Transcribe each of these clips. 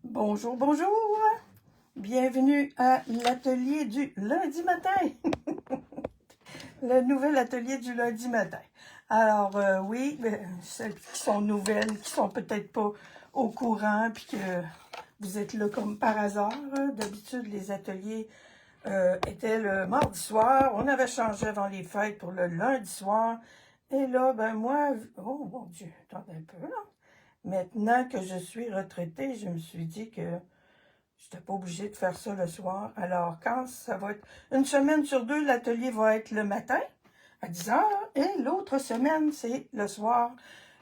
Bonjour, bonjour! Bienvenue à l'atelier du lundi matin! Le nouvel atelier du lundi matin. Alors, oui, celles qui sont nouvelles, qui sont peut-être pas au courant, puis que vous êtes là comme par hasard. D'habitude, les ateliers étaient le mardi soir. On avait changé avant les fêtes pour le lundi soir. Et là, ben moi, oh mon Dieu, attendez un peu, là. Maintenant que je suis retraitée, je me suis dit que je n'étais pas obligée de faire ça le soir. Alors, quand ça va être une semaine sur deux, l'atelier va être le matin à 10 heures et l'autre semaine, c'est le soir,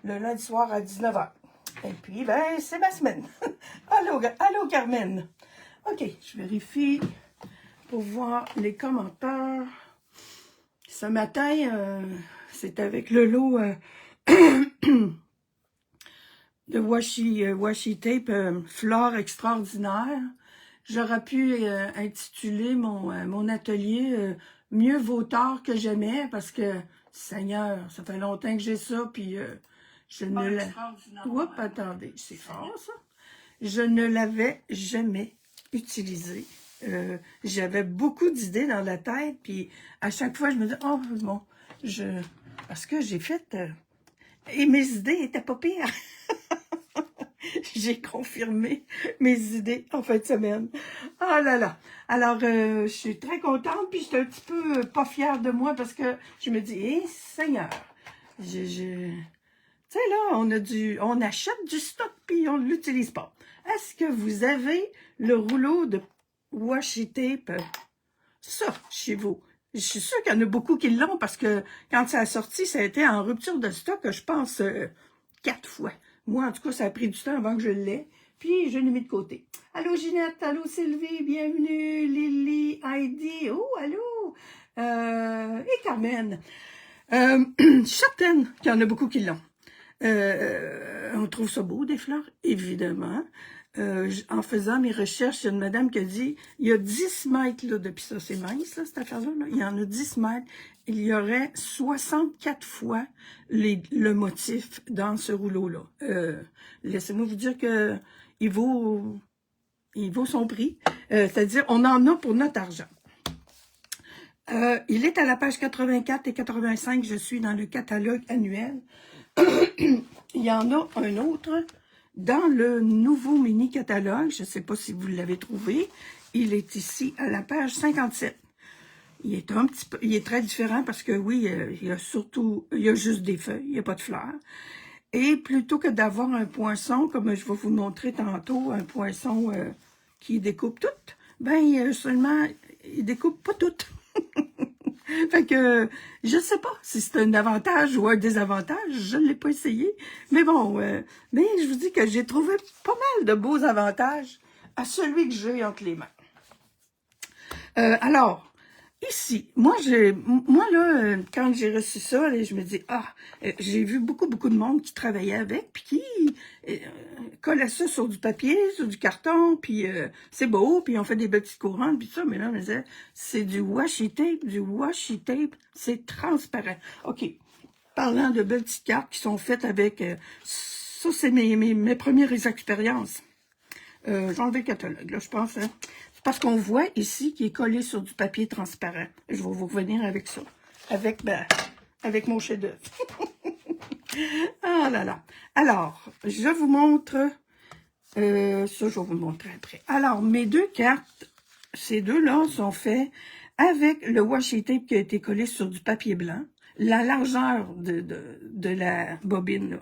le lundi soir à 19 heures. Et puis, ben, c'est ma semaine. Allô, Carmen. OK, je vérifie pour voir les commentaires. Ce matin, c'est avec le lot de washi tape Flore extraordinaire. J'aurais pu intituler mon atelier Mieux vaut tard que jamais, parce que, Seigneur, ça fait longtemps que j'ai ça, puis je ne l'ai... Oups, attendez, c'est fort ça. Je ne l'avais jamais utilisé. J'avais beaucoup d'idées dans la tête, puis à chaque fois, je me dis, oh bon, parce que j'ai fait... et mes idées étaient pas pires. J'ai confirmé mes idées en fin de semaine. Oh là là! Alors, je suis très contente, puis je suis un petit peu pas fière de moi parce que je me dis, hé, Seigneur, tu sais là, on achète du stock puis on ne l'utilise pas. Est-ce que vous avez le rouleau de washi tape, ça, chez vous? Je suis sûre qu'il y en a beaucoup qui l'ont parce que quand ça a sorti, ça a été en rupture de stock, je pense, 4 fois. Moi, en tout cas, ça a pris du temps avant que je l'ai. Puis, je l'ai mis de côté. Allô, Ginette. Allô, Sylvie. Bienvenue. Lily. Heidi. Oh, allô. Et Carmen. Je suis certaine qu'il y en a beaucoup qui l'ont. On trouve ça beau, des fleurs, évidemment. En faisant mes recherches, il y a une madame qui a dit, il y a 10 mètres, là, depuis ça, c'est mince, là, cette affaire-là, là. Il y en a 10 mètres. Il y aurait 64 fois le motif dans ce rouleau-là. Laissez-moi vous dire que il vaut son prix. C'est-à-dire, on en a pour notre argent. Il est à la page 84 et 85. Je suis dans le catalogue annuel. Il y en a un autre dans le nouveau mini-catalogue. Je ne sais pas si vous l'avez trouvé. Il est ici à la page 57. Il est très différent parce que oui, il y a juste des feuilles, il n'y a pas de fleurs. Et plutôt que d'avoir un poinçon, comme je vais vous montrer tantôt, un poinçon qui découpe tout, ben seulement, il découpe pas tout. Fait que, je sais pas si c'est un avantage ou un désavantage, je ne l'ai pas essayé. Mais bon, mais je vous dis que j'ai trouvé pas mal de beaux avantages à celui que j'ai entre les mains. Alors, ici, moi là, quand j'ai reçu ça, là, je me dis, j'ai vu beaucoup de monde qui travaillait avec, puis qui collait ça sur du papier, sur du carton, puis c'est beau, puis on fait des petites couronnes, puis ça, mais là, on me disait, c'est du washi tape, c'est transparent. OK, parlant de belles petites cartes qui sont faites avec, ça, c'est mes premières expériences. J'ai enlevé le catalogue, là, je pense, hein. C'est parce qu'on voit ici qu'il est collé sur du papier transparent. Je vais vous revenir avec ça. Avec mon chef-d'œuvre. Ah là là. Alors, je vous montre. Ça, je vais vous le montrer après. Alors, mes deux cartes, ces deux-là sont faits avec le washi tape qui a été collé sur du papier blanc. La largeur de la bobine,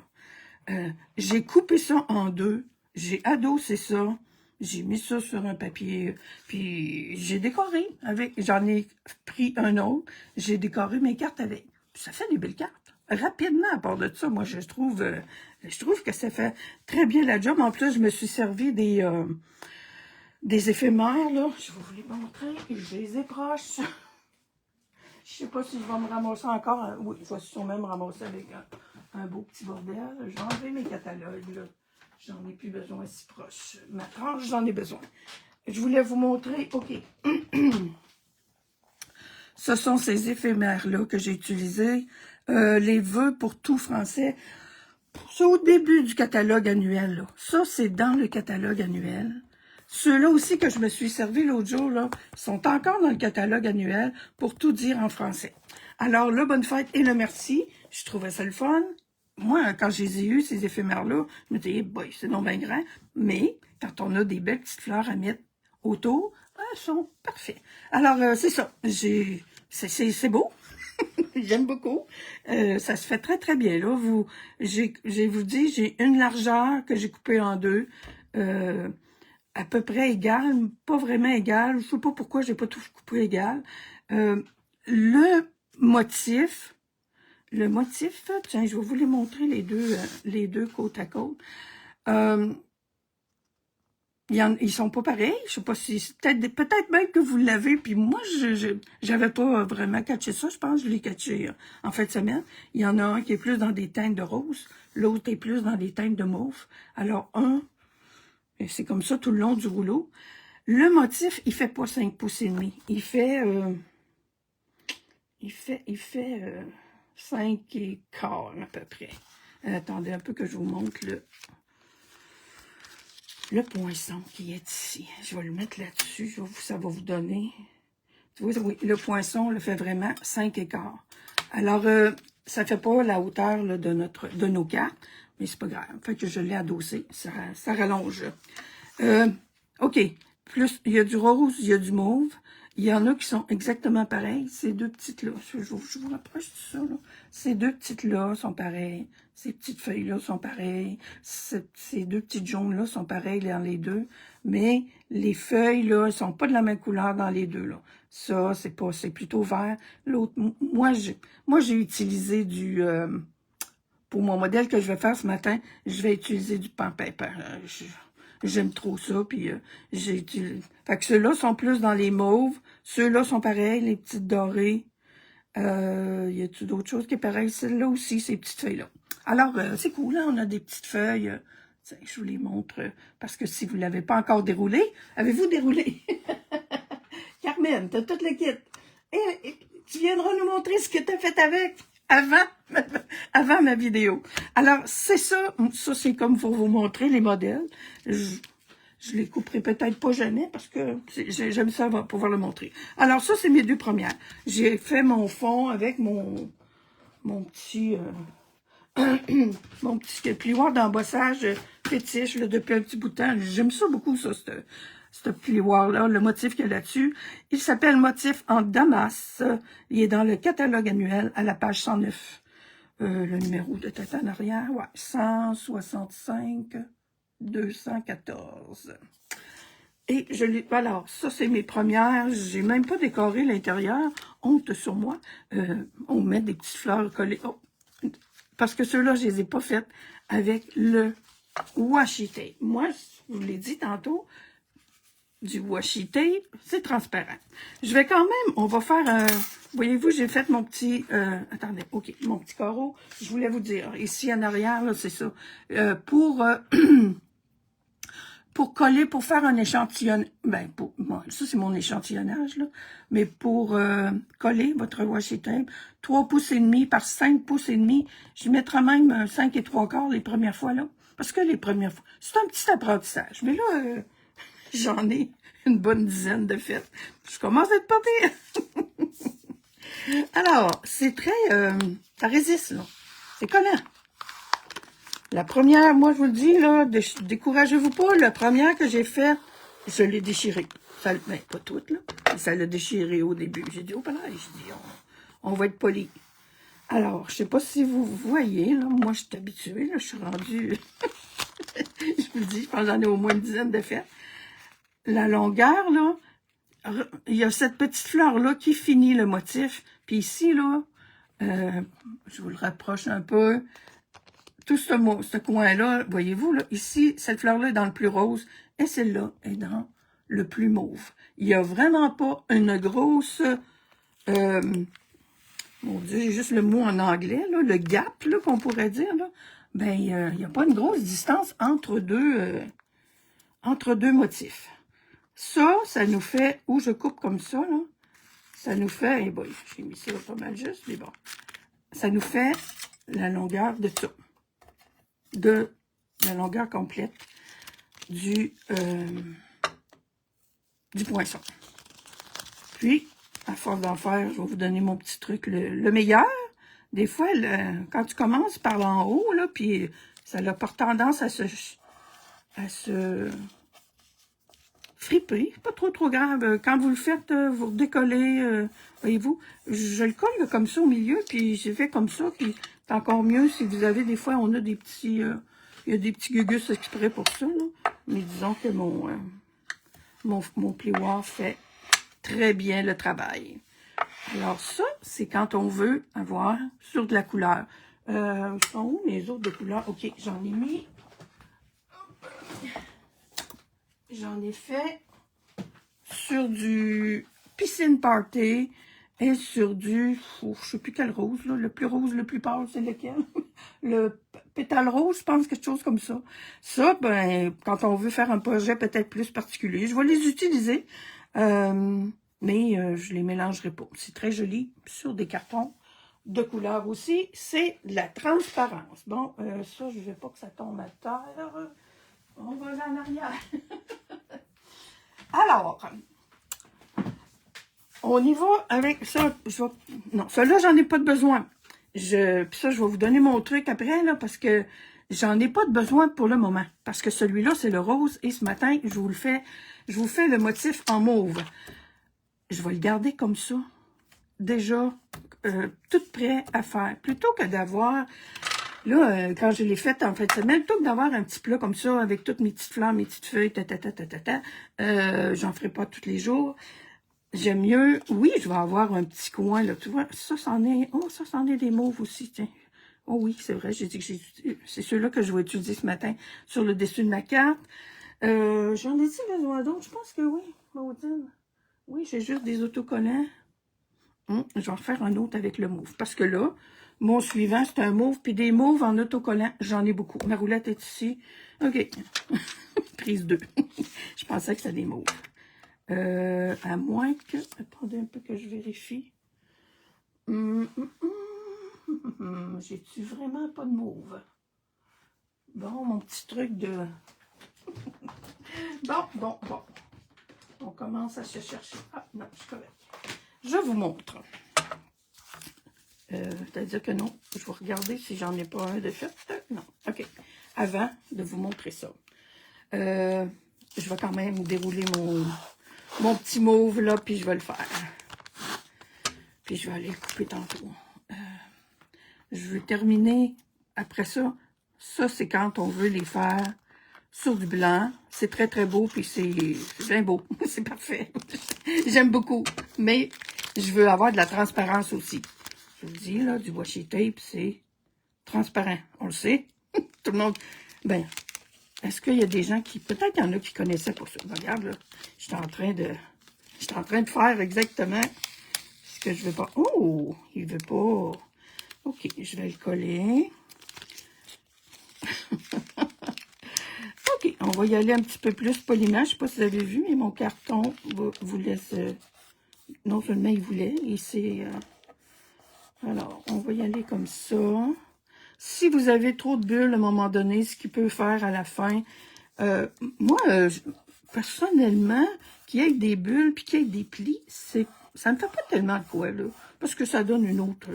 là. J'ai coupé ça en deux. J'ai adossé ça. J'ai mis ça sur un papier, puis j'ai décoré avec. J'en ai pris un autre. J'ai décoré mes cartes avec. Puis ça fait des belles cartes. Rapidement, à part de ça, moi, je trouve que ça fait très bien la job. En plus, je me suis servi des éphémères, là. Je vais vous les montrer. Je les ai proches. Je sais pas si je vais me ramasser encore. Oui, je vais sûrement me ramasser avec un beau petit bordel. J'ai enlevé mes catalogues, là. J'en ai plus besoin si proche. Ma tranche, j'en ai besoin. Je voulais vous montrer, OK. Ce sont ces éphémères-là que j'ai utilisés. Les vœux pour tout français. C'est au début du catalogue annuel, là. Ça, c'est dans le catalogue annuel. Ceux-là aussi que je me suis servi l'autre jour, là, sont encore dans le catalogue annuel pour tout dire en français. Alors, le bonne fête et le merci, je trouvais ça le fun. Moi, quand je les ai eus, ces éphémères-là, je me disais, boy, c'est non bien grand. Mais, quand on a des belles petites fleurs à mettre autour, elles sont parfaites. Alors, c'est ça. C'est beau. J'aime beaucoup. Ça se fait très, très bien. Là, vous dis, j'ai une largeur que j'ai coupée en deux. À peu près égale, pas vraiment égale. Je sais pas pourquoi j'ai pas tout coupé égal. Le motif, tiens, je vais vous les montrer les deux côte à côte. Ils sont pas pareils. Je sais pas si peut-être même que vous l'avez. Puis moi, j'avais pas vraiment catché ça. Je pense que je l'ai catché en fin de semaine. Il y en a un qui est plus dans des teintes de rose, l'autre est plus dans des teintes de mauve. Alors et c'est comme ça tout le long du rouleau. Le motif, il fait pas 5 pouces et demi. Il fait 5 et quart à peu près. Attendez un peu que je vous montre le poinçon qui est ici. Je vais le mettre là-dessus. Ça va vous donner. Tu vois, oui, le poinçon le fait vraiment 5 et quart. Alors, ça fait pas la hauteur là, de nos cartes, mais c'est pas grave. Fait que je l'ai adossé. Ça rallonge. OK. Plus, il y a du rose, il y a du mauve. Il y en a qui sont exactement pareils. Ces deux petites-là, je vous rapproche de ça, là. Ces deux petites-là sont pareilles. Ces petites feuilles-là sont pareilles. Ces deux petites jaunes-là sont pareilles dans les deux. Mais les feuilles, là, elles sont pas de la même couleur dans les deux, là. Ça, c'est plutôt vert. L'autre, moi, j'ai utilisé pour mon modèle que je vais faire ce matin, je vais utiliser du pan paper. J'aime trop ça, puis j'ai utilisé. Fait que ceux-là sont plus dans les mauves. Ceux-là sont pareils, les petites dorées. Y a-tu d'autres choses qui est pareil? Celle-là aussi, ces petites feuilles-là. Alors, c'est cool, là, on a des petites feuilles. Tiens, je vous les montre, parce que si vous ne l'avez pas encore déroulé, avez-vous déroulé? Carmen, t'as tout le kit. Et tu viendras nous montrer ce que tu as fait avec avant ma vidéo. Alors, c'est ça. Ça, c'est comme pour vous montrer les modèles. Je les couperai peut-être pas jamais parce que j'aime ça pouvoir le montrer. Alors, ça, c'est mes deux premières. J'ai fait mon fond avec mon petit... mon petit plioir d'embossage fétiche là, depuis un petit bout de temps. J'aime ça beaucoup, ça, ce plioir-là, le motif qu'il y a là-dessus. Il s'appelle Motif en Damas. Il est dans le catalogue annuel à la page 109. Le numéro de tête en arrière, ouais, 165 214. Et alors, ça, c'est mes premières. J'ai même pas décoré l'intérieur. Honte sur moi. On met des petites fleurs collées. Oh, parce que ceux-là, je les ai pas faites avec le washi tape. Moi, je vous l'ai dit tantôt, du washi tape, c'est transparent. Je vais quand même, on va faire un... Voyez-vous, j'ai fait mon petit... attendez, OK, mon petit carreau. Je voulais vous dire, ici en arrière, là, c'est ça. Pour coller, pour faire un échantillonnage, bon, ça c'est mon échantillonnage, là, mais pour coller votre washi tape, 3 pouces et demi par 5 pouces et demi, je mettrai même un 5 et 3/4 les premières fois, là, parce que les premières fois, c'est un petit apprentissage, mais là, j'en ai une bonne dizaine de faites. Je commence à être pas pire. Alors, c'est très, ça résiste, là, c'est collant. La première, moi, je vous le dis, là, découragez-vous pas. La première que j'ai faite, je l'ai déchirée. Mais pas toute, là. Ça l'a déchiré au début. J'ai dit, oh, là, j'ai dit, on va être poli. Alors, je sais pas si vous voyez, là. Moi, je suis habituée, là. Je suis rendue... je vous dis, je pense que j'en ai au moins une dizaine de faites. La longueur, là, il y a cette petite fleur-là qui finit le motif. Puis ici, là, je vous le rapproche un peu... Tout ce coin-là, voyez-vous, là, ici, cette fleur-là est dans le plus rose et celle-là est dans le plus mauve. Il n'y a vraiment pas une grosse... mon Dieu, j'ai juste le mot en anglais, là, le gap, là, qu'on pourrait dire, là. Ben, il n'y a pas une grosse distance entre deux motifs. Ça nous fait, où je coupe comme ça, là, ça nous fait, et bon, j'ai mis ça pas mal juste, mais bon, ça nous fait la longueur de ça. de la longueur complète du poinçon. Puis, à force d'en faire, je vais vous donner mon petit truc, le meilleur. Des fois, quand tu commences par en haut, là, puis ça a pas tendance à se friper. Pas trop grave. Quand vous le faites, vous redécollez, voyez-vous. Je le colle comme ça au milieu, puis j'ai fait comme ça, puis c'est encore mieux si vous avez, des fois, on a des petits, il y a des petits gugus exprès pour ça, là. Mais disons que mon plioir fait très bien le travail. Alors ça, c'est quand on veut avoir sur de la couleur. Sont où mes autres de couleurs? Ok, j'en ai mis. J'en ai fait sur du Piscine Party et sur du, je sais plus quel rose, là. Le plus rose, le plus pâle, c'est lequel? Le pétale rose, je pense, quelque chose comme ça. Ça, ben, quand on veut faire un projet peut-être plus particulier, je vais les utiliser, mais je les mélangerai pas. C'est très joli sur des cartons de couleur aussi. C'est de la transparence. Bon, ça, je ne veux pas que ça tombe à terre. On va aller en arrière. Alors, on y va avec ça. Non, ça-là, j'en ai pas de besoin. Puis ça, je vais vous donner mon truc après, là, parce que j'en ai pas de besoin pour le moment. Parce que celui-là, c'est le rose. Et ce matin, je vous fais le motif en mauve. Je vais le garder comme ça. Déjà, tout prêt à faire. Plutôt que d'avoir... Là, quand je l'ai faite en fin de semaine, plutôt que d'avoir un petit plat comme ça, avec toutes mes petites fleurs, mes petites feuilles, j'en ferai pas tous les jours. J'aime mieux, oui, je vais avoir un petit coin, là, tu vois, ça, c'en est des mauves aussi, tiens. Oh oui, c'est vrai, j'ai dit que c'est ceux-là que je vais utiliser ce matin sur le dessus de ma carte. J'en ai-tu besoin d'autres? Je pense que oui, Maudine. Oui, j'ai juste des autocollants. Je vais en faire un autre avec le mauve, parce que là, mon suivant, c'est un mauve, puis des mauves en autocollant, j'en ai beaucoup. Ma roulette est ici. OK. Prise 2. Je pensais que c'était des mauves. À moins que... Attendez un peu que je vérifie. J'ai-tu vraiment pas de mauve? Bon, mon petit truc de... Bon. On commence à se chercher. Ah, non, je suis correct. Je vous montre. C'est-à-dire que non, je vais regarder si j'en ai pas un de fait. Non, OK. Avant de vous montrer ça. Je vais quand même dérouler mon petit mauve là, puis je vais le faire. Puis je vais aller le couper tantôt. Je veux terminer après ça. Ça, c'est quand on veut les faire sur du blanc. C'est très, très beau, puis c'est bien beau. C'est parfait. J'aime beaucoup. Mais je veux avoir de la transparence aussi. Je vous dis, là, du washi tape, c'est transparent. On le sait. Tout le monde... Ben, est-ce qu'il y a des gens qui... Peut-être qu'il y en a qui connaissaient pas ça. Regarde, là, j'étais en train de faire exactement ce que je veux pas. Oh! Il veut pas... OK, je vais le coller. OK, on va y aller un petit peu plus poliment. Je ne sais pas si vous avez vu, mais mon carton vous laisse... non seulement il voulait, et c'est... alors, on va y aller comme ça. Si vous avez trop de bulles à un moment donné, ce qu'il peut faire à la fin... moi, personnellement, qu'il y ait des bulles puis qu'il y ait des plis, ça ne me fait pas tellement de quoi, là. Parce que ça donne une autre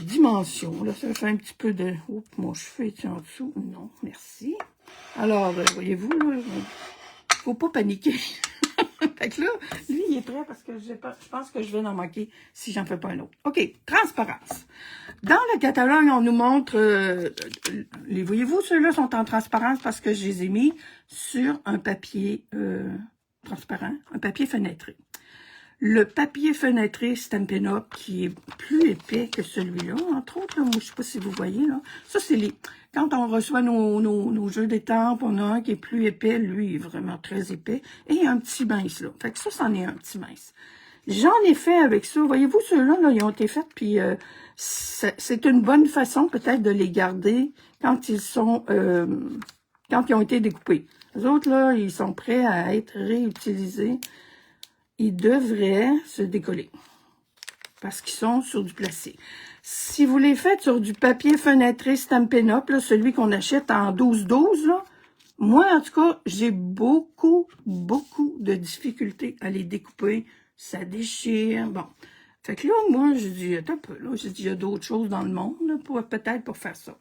dimension. Là, ça fait un petit peu de... Oups, mon cheveu est en dessous? Non, merci. Alors, voyez-vous, là, faut pas paniquer. Fait que là, lui, il est prêt parce que je pense que je vais en manquer si j'en fais pas un autre. OK, transparence. Dans le catalogue, on nous montre... les voyez-vous, ceux-là sont en transparence parce que je les ai mis sur un papier transparent, un papier fenêtré. Le papier fenêtré Stampin' Up, qui est plus épais que celui-là, entre autres, là, moi, je ne sais pas si vous voyez, là. Ça, c'est les... Quand on reçoit nos jeux d'étampes, on a un qui est plus épais, lui, il est vraiment très épais, et un petit mince, là. Fait que ça, c'en est un petit mince. J'en ai fait avec ça. Voyez-vous, ceux-là, là, ils ont été faits, puis c'est une bonne façon, peut-être, de les garder quand ils sont... quand ils ont été découpés. Les autres, là, ils sont prêts à être réutilisés. Ils devraient se décoller parce qu'ils sont sur du plastique. Si vous les faites sur du papier fenêtré Stampin' Up, là, celui qu'on achète en 12-12, là, moi, en tout cas, j'ai beaucoup de difficultés à les découper. Ça déchire. Bon. Fait que là, moi, j'ai dit, attends un peu, là, j'ai dit, il y a d'autres choses dans le monde, là, peut-être pour faire ça.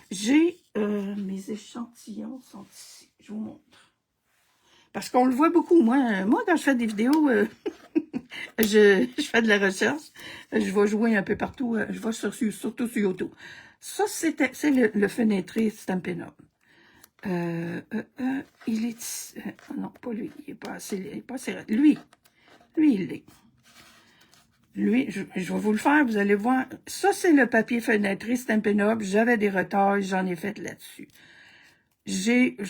J'ai, mes échantillons sont ici. Je vous montre. Parce qu'on le voit beaucoup. Moi, quand je fais des vidéos, je fais de la recherche. Je vais jouer un peu partout. Je vais surtout sur YouTube. Ça, c'est le fenêtré Stampin' Up. Il est... non, pas lui. Il est pas assez... Lui, il l'est. Lui, je vais vous le faire, vous allez voir. Ça, c'est le papier fenêtré Stampin' Up. J'avais des retards, j'en ai fait là-dessus.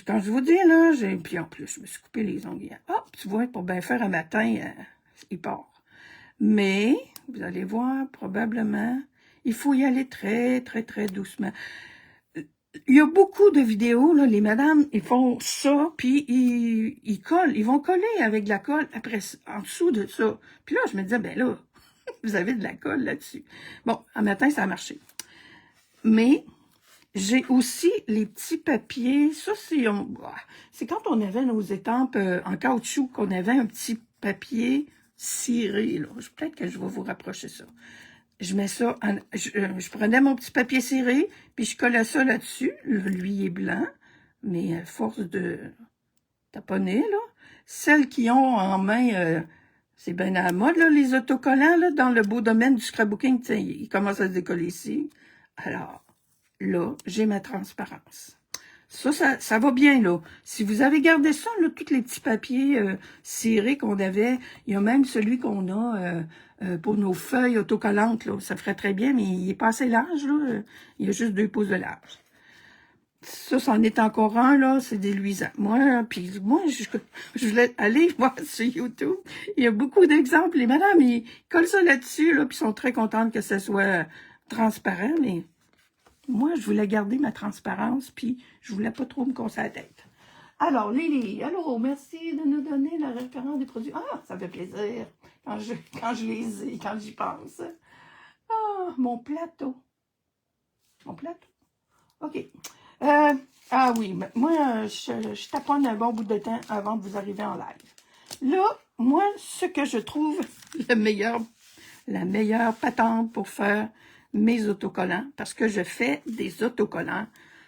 Quand je vous dis, là, puis en plus, je me suis coupé les ongles. Hop, tu vois, pour bien faire un matin, il part. Mais, vous allez voir, probablement, il faut y aller très doucement. Il y a beaucoup de vidéos, là, les madames, ils font ça, puis ils collent, ils vont coller avec de la colle après, en dessous de ça. Puis là, je me disais, ben là, vous avez de la colle là-dessus. Bon, un matin, ça a marché. Mais, j'ai aussi les petits papiers, ça c'est quand on avait nos étampes en caoutchouc, qu'on avait un petit papier ciré, là. Peut-être que je vais vous rapprocher ça. Je mets ça, je prenais mon petit papier ciré, puis je collais ça là-dessus. Lui, il est blanc, mais à force de taponner, là. Celles qui ont en main, c'est bien à la mode, là, les autocollants, là, dans le beau domaine du scrapbooking, tiens, ils commencent à se décoller ici. Alors, là, j'ai ma transparence. Ça va bien, là. Si vous avez gardé ça, là, tous les petits papiers cirés qu'on avait, il y a même celui qu'on a pour nos feuilles autocollantes, là. Ça ferait très bien, mais il est pas assez large, là. Il y a juste 2 pouces de large. Ça, c'en est encore un, là, c'est des luisants. Moi, je voulais aller voir sur YouTube. Il y a beaucoup d'exemples. Les madames, ils collent ça là-dessus, là, puis sont très contentes que ça soit transparent, mais moi, je voulais garder ma transparence, puis je voulais pas trop me casser la tête. Alors, Lily, allô, merci de nous donner la référence des produits. Ah, ça fait plaisir quand je les ai, quand j'y pense. Ah, mon plateau. Mon plateau. OK. Ah oui, moi, je taponne un bon bout de temps avant de vous arriver en live. Là, moi, ce que je trouve la meilleure patente pour faire mes autocollants, parce que je fais des autocollants,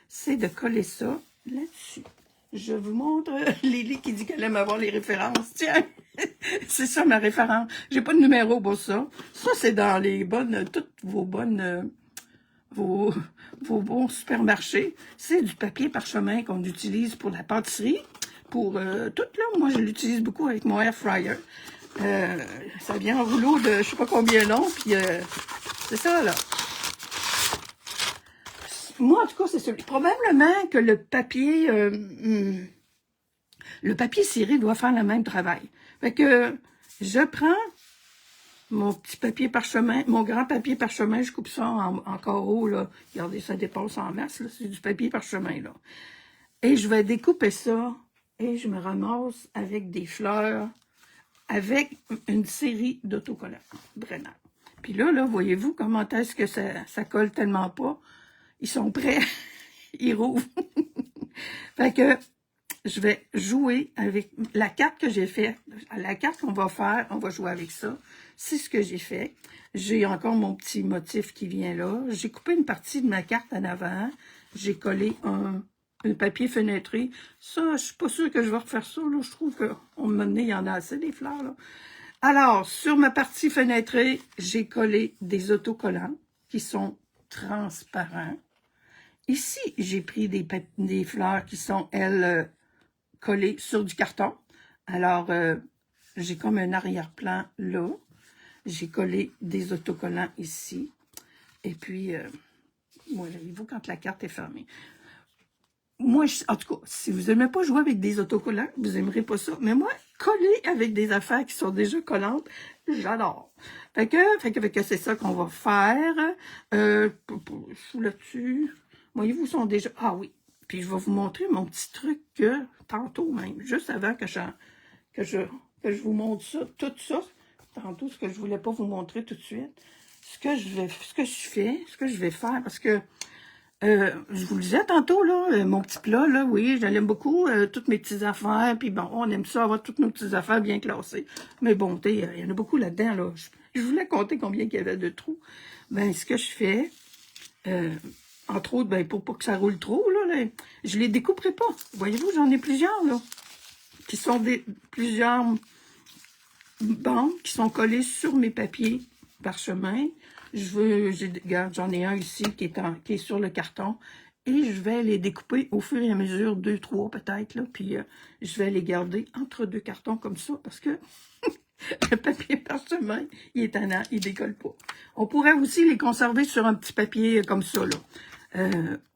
c'est de coller ça là-dessus. Je vous montre Lily qui dit qu'elle aime avoir les références. Tiens, c'est ça ma référence. J'ai pas de numéro pour ça. Ça, c'est dans toutes vos bons supermarchés. C'est du papier parchemin qu'on utilise pour la pâtisserie. Pour tout, là, moi, je l'utilise beaucoup avec mon air fryer. Ça vient en rouleau de je sais pas combien long, puis c'est ça, là. Moi, en tout cas, c'est celui. Probablement que le papier ciré doit faire le même travail. Fait que je prends mon petit papier parchemin, mon grand papier parchemin, je coupe ça en carreaux, là. Regardez, ça dépasse en masse, là. C'est du papier parchemin, là. Et je vais découper ça, et je me ramasse avec des fleurs, avec une série d'autocollants. Vraiment. Puis là, voyez-vous comment est-ce que ça colle tellement pas? Ils sont prêts. Ils rouvrent. Fait que je vais jouer avec la carte que j'ai faite. La carte qu'on va faire, on va jouer avec ça. C'est ce que j'ai fait. J'ai encore mon petit motif qui vient là. J'ai coupé une partie de ma carte en avant. J'ai collé un papier fenêtré. Ça, je suis pas sûre que je vais refaire ça. Là. Je trouve qu'on m'a donné, il y en a assez des fleurs. Là. Alors, sur ma partie fenêtrée, j'ai collé des autocollants qui sont transparents. Ici, j'ai pris des fleurs qui sont, elles, collées sur du carton. Alors, j'ai comme un arrière-plan là. J'ai collé des autocollants ici. Et puis, voyez-vous quand la carte est fermée. Moi, en tout cas, si vous n'aimez pas jouer avec des autocollants, vous n'aimerez pas ça. Mais moi, coller avec des affaires qui sont déjà collantes, j'adore. Fait que c'est ça qu'on va faire. Sous là-dessus. Voyez-vous, sont déjà... Ah oui. Puis je vais vous montrer mon petit truc tantôt même, juste avant que je vous montre ça, tout ça. Tantôt, ce que je voulais pas vous montrer tout de suite. ce que je vais faire, parce que je vous le disais tantôt, là, mon petit plat, là, oui, je l'aime beaucoup, toutes mes petites affaires, puis bon, on aime ça, avoir toutes nos petites affaires bien classées. Mais bon, tu sais, il y en a beaucoup là-dedans, là. Je voulais compter combien il y avait de trous. Ben, ce que je fais, entre autres, ben, pour pas que ça roule trop, là, je les découperai pas. Voyez-vous, j'en ai plusieurs, là, qui sont plusieurs bandes qui sont collées sur mes papiers parchemin. Regarde, j'en ai un ici qui est sur le carton. Et je vais les découper au fur et à mesure, 2, 3 peut-être, là. Puis je vais les garder entre deux cartons comme ça parce que le papier parchemin, il est tannant, il décolle pas. On pourrait aussi les conserver sur un petit papier comme ça, là.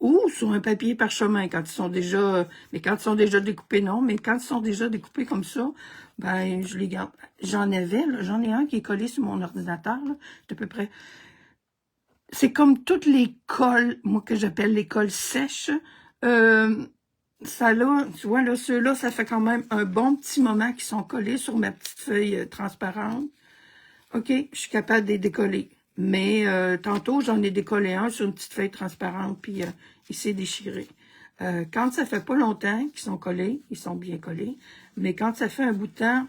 Ou sur un papier parchemin quand ils sont déjà... mais quand ils sont déjà découpés, non. Mais quand ils sont déjà découpés comme ça, ben, je les garde. J'en ai un qui est collé sur mon ordinateur, là, d'à peu près. C'est comme toutes les colles, moi, que j'appelle les colles sèches. Ça, là, tu vois, là, ceux-là, ça fait quand même un bon petit moment qu'ils sont collés sur ma petite feuille transparente. OK, je suis capable de les décoller. Mais tantôt, j'en ai décollé un sur une petite feuille transparente, puis il s'est déchiré. Quand ça fait pas longtemps qu'ils sont collés, ils sont bien collés. Mais quand ça fait un bout de temps,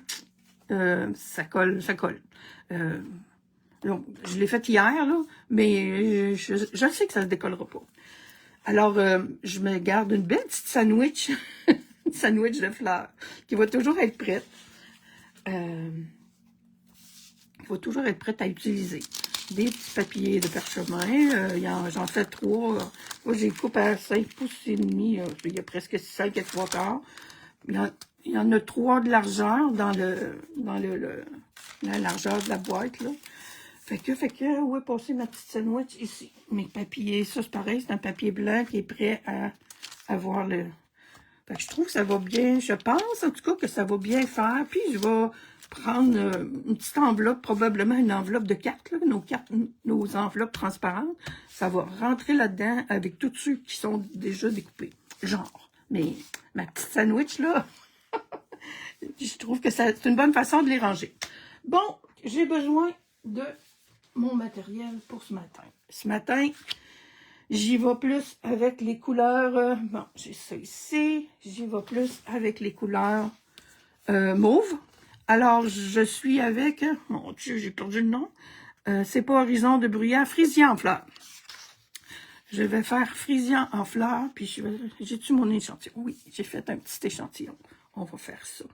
ça colle. Donc, je l'ai fait hier, là, mais je sais que ça ne se décollera pas. Alors, je me garde une belle petite sandwich, une sandwich de fleurs, qui va toujours être prête. Il faut toujours être prête à utiliser. Des petits papiers de parchemin, j'en fais 3. Moi, j'ai coupe à 5 pouces et demi. Il y a presque 5 et 3/4. Il y en a 3 de largeur dans la largeur de la boîte, là. Fait que, où est passée ma petite sandwich? Ici. Mes papiers, ça c'est pareil, c'est un papier blanc qui est prêt à avoir le... Fait que je trouve que ça va bien, je pense en tout cas que ça va bien faire. Puis je vais prendre une petite enveloppe, probablement une enveloppe de cartes, là, nos enveloppes transparentes. Ça va rentrer là-dedans avec tous ceux qui sont déjà découpés. Genre, mais ma petite sandwich, là, je trouve que c'est une bonne façon de les ranger. Bon, j'ai besoin de mon matériel pour ce matin. Ce matin, j'y vais plus avec les couleurs... bon, j'ai ça ici. J'y vais plus avec les couleurs mauve. Alors, je suis avec... mon Dieu, j'ai perdu le nom. C'est pas Horizon de Bruyère, Frisian en fleurs. Je vais faire Frisian en fleurs. Puis, j'ai-tu mon échantillon? Oui, j'ai fait un petit échantillon. On va faire ça.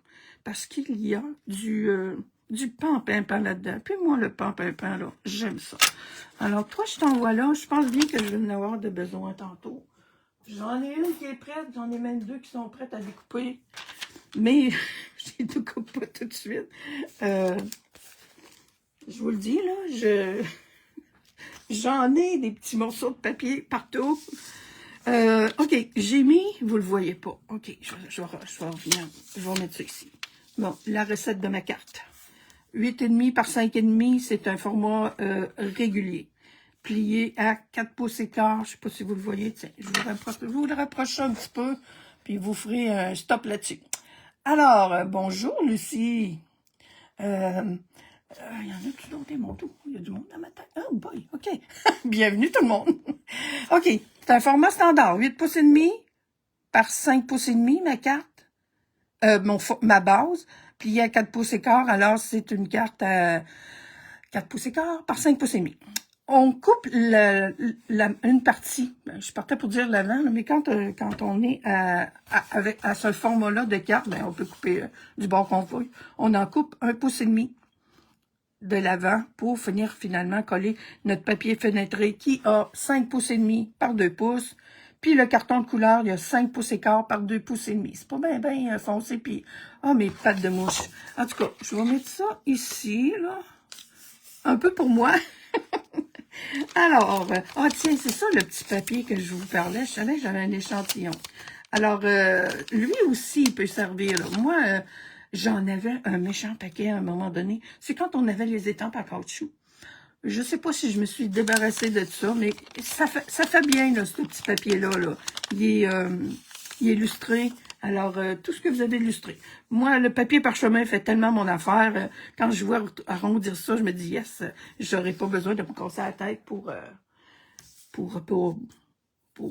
Parce qu'il y a du pain-pimpin là-dedans. Puis moi, le pain-pimpin, là, j'aime ça. Alors, toi, je t'envoie là. Je pense bien que je vais en avoir de besoin tantôt. J'en ai une qui est prête. J'en ai même 2 qui sont prêtes à découper. Mais, je les découpe pas tout de suite. Je vous le dis, là, j'en ai des petits morceaux de papier partout. OK, j'ai mis, vous le voyez pas. OK, je vais revenir, je vais remettre ça ici. Bon, la recette de ma carte. 8,5 par 5,5, c'est un format régulier. Plié à 4 pouces et quart. Je sais pas si vous le voyez. Tiens, je vous le rapproche un petit peu, puis vous ferez un stop là-dessus. Alors, bonjour Lucie. Il y en a tout d'autres, mon tout. Il y a du monde dans ma tête. Oh boy, OK. Bienvenue tout le monde. OK, c'est un format standard. 8 pouces et demi par 5 pouces et demi, ma carte. Ma base, pliée à 4 pouces et quart. Alors, c'est une carte à 4 pouces et quart par 5 pouces et demi. On coupe une partie. Je partais pour dire l'avant, mais quand on est à ce format-là de carte, ben, on peut couper du bord qu'on veut. On en coupe 1 pouce et demi de l'avant pour finir finalement coller notre papier fenêtré qui a 5 pouces et demi par 2 pouces. Puis le carton de couleur, il y a 5 pouces et quart par 2 pouces et demi. C'est pas bien foncé. Puis, mes pattes de mouche. En tout cas, je vais mettre ça ici, là. Un peu pour moi. Alors, tiens, c'est ça le petit papier que je vous parlais. Je savais que j'avais un échantillon. Alors, lui aussi, il peut servir. Là. Moi, j'en avais un méchant paquet à un moment donné. C'est quand on avait les étampes à caoutchouc. Je sais pas si je me suis débarrassée de ça, mais ça fait bien, là, ce petit papier-là. Là. Il est illustré Alors, tout ce que vous avez illustré. Moi, le papier parchemin fait tellement mon affaire. Quand je vois arrondir ça, je me dis, yes, j'aurais pas besoin de me casser la tête pour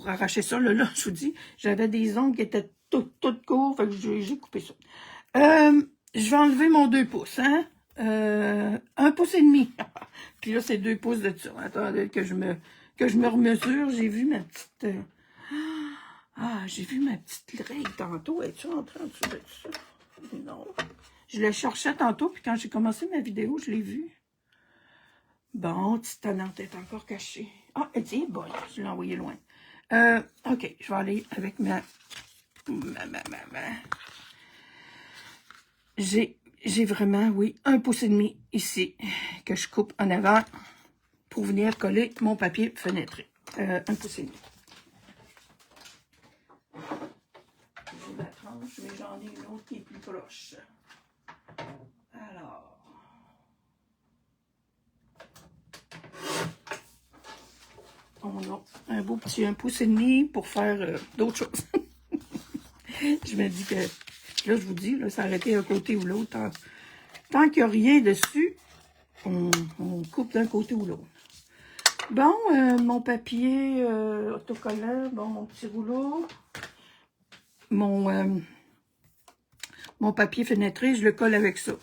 arracher ça. Là, je vous dis, j'avais des ongles qui étaient toutes courts, fait que j'ai coupé ça. Je vais enlever mon 2 pouces, hein. 1 pouce et demi. Puis là, c'est 2 pouces de ça. Attendez que je me remesure. J'ai vu ma petite... j'ai vu ma petite règle tantôt. Es-tu en train de ça? Non. Je le cherchais tantôt, puis quand j'ai commencé ma vidéo, je l'ai vue. Bon, petite tannante est encore cachée. Ah, elle dit, bon, je l'ai envoyée loin. OK, je vais aller avec J'ai vraiment, oui, 1 pouce et demi ici que je coupe en avant pour venir coller mon papier fenêtré. 1 pouce et demi. J'ai la tranche, mais j'en ai une autre qui est plus proche. Alors... on a un beau petit 1 pouce et demi pour faire d'autres choses. Je me dis que, là, je vous dis, là, s'arrêter un côté ou l'autre. Tant qu'il n'y a rien dessus, on coupe d'un côté ou l'autre. Bon, mon papier autocollant, bon, mon petit rouleau, mon papier fenêtré, je le colle avec ça.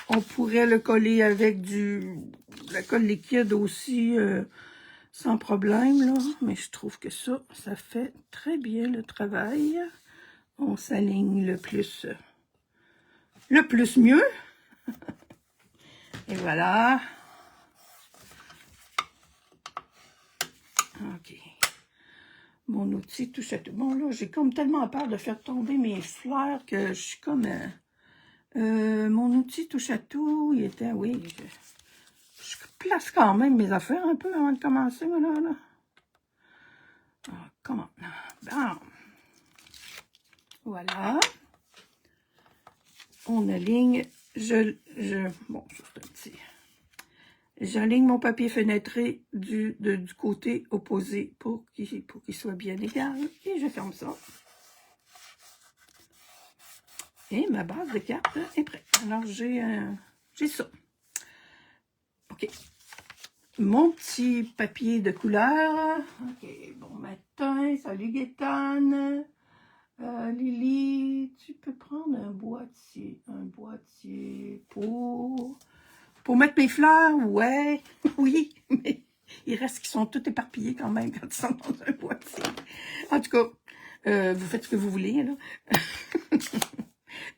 On pourrait le coller avec la colle liquide aussi, sans problème, là. Mais je trouve que ça fait très bien le travail. On s'aligne le plus mieux. Et voilà. OK. Mon outil touche à tout. Bon, là, j'ai comme tellement peur de faire tomber mes fleurs que je suis comme... mon outil touche à tout. Il était... Oui, je place quand même mes affaires un peu avant de commencer, là. Comment? Bon. Voilà. On aligne... bon, ça c'est un petit... J'aligne mon papier fenêtré du côté opposé pour qu'il soit bien égal. Et je ferme ça. Et ma base de cartes est prête. Alors, j'ai ça. OK. Mon petit papier de couleur. OK. Bon matin. Salut Gaétane. Lily, tu peux prendre un boîtier. Pour mettre mes fleurs, ouais, oui, mais il reste qu'ils sont tous éparpillés quand même quand ils sont dans un boîtier. En tout cas, vous faites ce que vous voulez, là.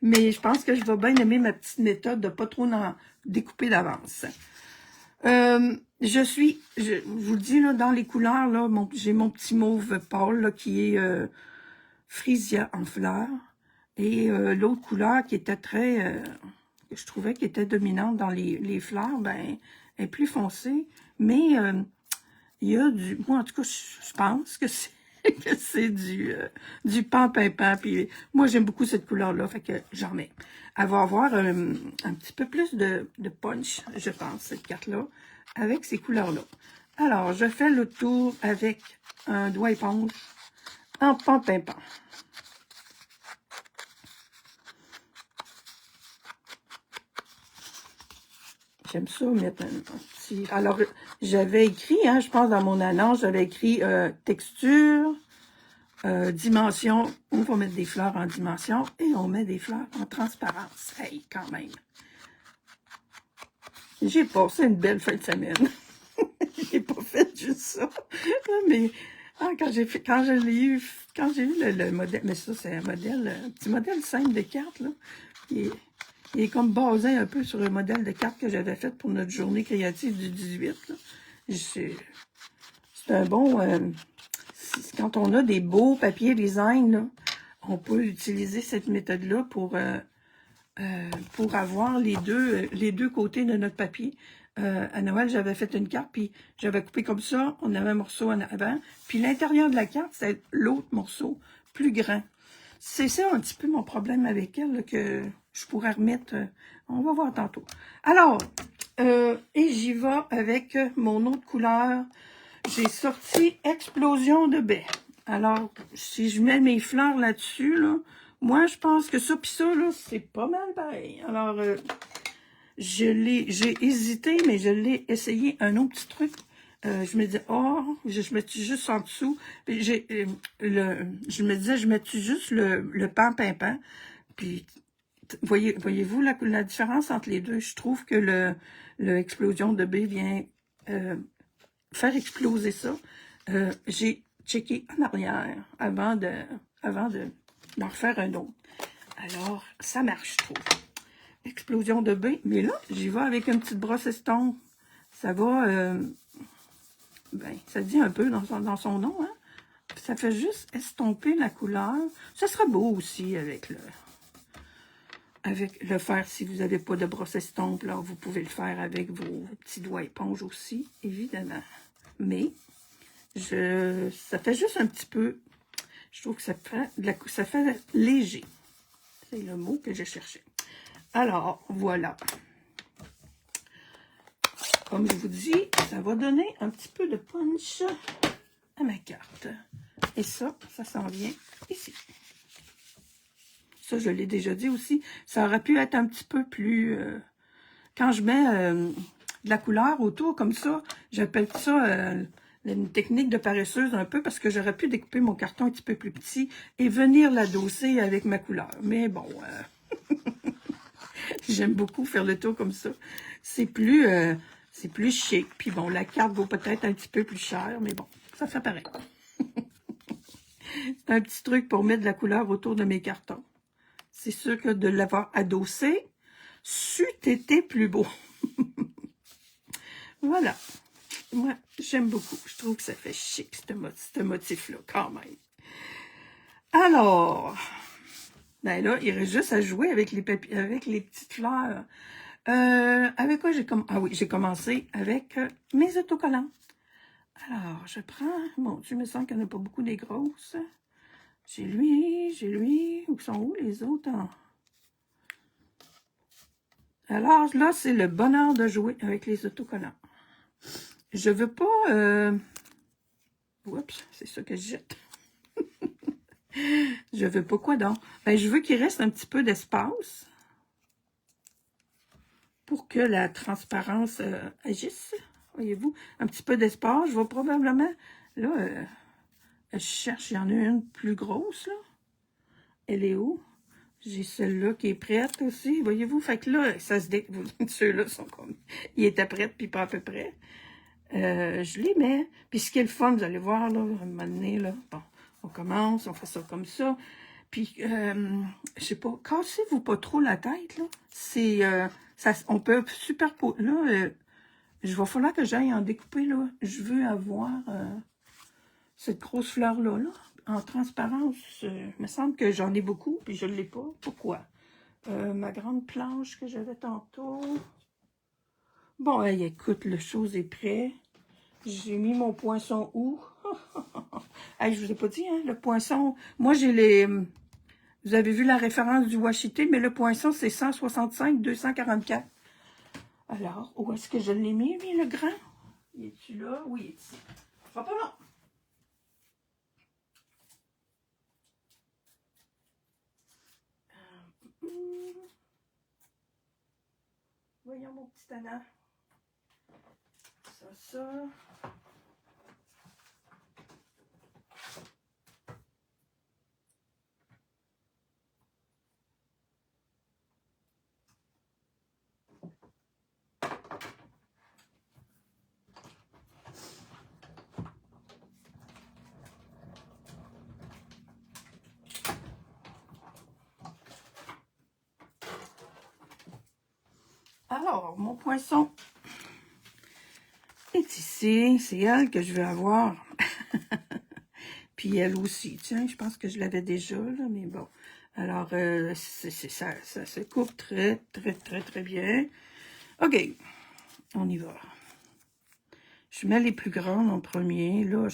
Mais je pense que je vais bien aimer ma petite méthode de pas trop en découper d'avance. Je vous le dis, là, dans les couleurs, là, j'ai mon petit mauve pâle, là, qui est Frisia en fleurs. Et l'autre couleur qui était très... que je trouvais qui était dominante dans les fleurs, ben, elle est plus foncée, mais il y a du... Moi, en tout cas, je pense que c'est du pan-pimpant, puis moi, j'aime beaucoup cette couleur-là, fait que j'en mets. Elle va avoir un petit peu plus de punch, je pense, cette carte-là, avec ces couleurs-là. Alors, je fais le tour avec un doigt éponge en pan-pimpant. J'aime ça mettre un petit... Alors, j'avais écrit, hein, je pense dans mon annonce, j'avais écrit texture, dimension. On va mettre des fleurs en dimension et on met des fleurs en transparence. Hey, quand même. J'ai passé une belle fin de semaine. J'ai pas fait juste ça. Mais quand j'ai eu le modèle, mais ça, c'est un petit modèle simple de cartes, là. Il est comme basé un peu sur le modèle de carte que j'avais fait pour notre journée créative du 18. C'est un bon... quand on a des beaux papiers design, là, on peut utiliser cette méthode-là pour avoir les deux côtés de notre papier. À Noël, j'avais fait une carte, puis j'avais coupé comme ça. On avait un morceau en avant. Puis l'intérieur de la carte, c'est l'autre morceau plus grand. C'est ça un petit peu mon problème avec elle, là, que je pourrais remettre. On va voir tantôt. Alors, et j'y vais avec mon autre couleur. J'ai sorti Explosion de baie. Alors, si je mets mes fleurs là-dessus, là, Moi, je pense que ça, puis ça, là, c'est pas mal pareil. Alors, j'ai hésité, mais je l'ai essayé. Un autre petit truc. Je me disais, oh, je mets-tu juste en dessous. Puis je me disais, je mets-tu juste le pan pimpant. Puis, voyez-vous la différence entre les deux? Je trouve que le explosion de baie vient faire exploser ça. J'ai checké en arrière avant d'en refaire un autre. Alors, ça marche, je trouve. Explosion de baie. Mais là, j'y vais avec une petite brosse estompe. Ça va, ben, ça dit un peu dans son nom, hein. Ça fait juste estomper la couleur. Ça sera beau aussi avec le fer. Si vous n'avez pas de brosse estompe, là, vous pouvez le faire avec vos petits doigts éponges aussi, évidemment. Mais, ça fait juste un petit peu, je trouve que ça fait léger. C'est le mot que j'ai cherché. Alors, voilà. Comme je vous dis, ça va donner un petit peu de punch à ma carte. Et ça s'en vient ici. Ça, je l'ai déjà dit aussi. Ça aurait pu être un petit peu plus... quand je mets de la couleur autour comme ça, j'appelle ça une technique de paresseuse un peu parce que j'aurais pu découper mon carton un petit peu plus petit et venir l'adosser avec ma couleur. Mais bon, j'aime beaucoup faire le tour comme ça. C'est plus chic. Puis bon, la carte vaut peut-être un petit peu plus cher, mais bon, ça fait pareil. C'est un petit truc pour mettre de la couleur autour de mes cartons. C'est sûr que de l'avoir adossé, c'eût été plus beau. Voilà. Moi, j'aime beaucoup. Je trouve que ça fait chic, ce motif-là, quand même. Alors, ben là, il reste juste à jouer avec les petites fleurs. Avec quoi j'ai commencé? Ah oui, j'ai commencé avec mes autocollants. Alors, je prends... Mon Dieu, il me semble qu'il n'y en a pas beaucoup des grosses. J'ai lui. Où sont où les autres? Alors, là, c'est le bonheur de jouer avec les autocollants. Je veux pas... Oups, c'est ça que je jette. Je veux pas quoi donc? Ben, je veux qu'il reste un petit peu d'espace pour que la transparence agisse. Voyez-vous, un petit peu d'espace. Je vais probablement... Là, je cherche, il y en a une plus grosse, là. Elle est où? J'ai celle-là qui est prête aussi. Voyez-vous, fait que là, ça se dé... Ceux-là sont comme... Ils étaient prêts, puis pas à peu près. Je les mets. Puis ce qui est le fun, vous allez voir, là, à un moment donné, là, bon, on commence, on fait ça comme ça. Puis, je sais pas, cassez-vous pas trop la tête, là. C'est, on peut superposer, là, il va falloir que j'aille en découper, là. Je veux avoir cette grosse fleur-là, là, en transparence. Il me semble que j'en ai beaucoup, puis je ne l'ai pas. Pourquoi? Ma grande planche que j'avais tantôt. Bon, hey, écoute, le chose est prêt. J'ai mis mon poinçon où? Hey, je vous ai pas dit, hein, le poinçon. Moi, j'ai les... Vous avez vu la référence du Washité, mais le poinçon, c'est 165-244. Alors, où est-ce que je l'ai mis, lui, le grand? Il est-tu là? Oui, il est ici. Ça sera pas long. Voyons mon petit Anna. Ça. Alors, mon poinçon est ici. C'est elle que je vais avoir. Puis elle aussi. Tiens, je pense que je l'avais déjà, là, mais bon. Alors, ça se coupe très, très, très, très bien. OK, on y va. Je mets les plus grandes en premier. Là,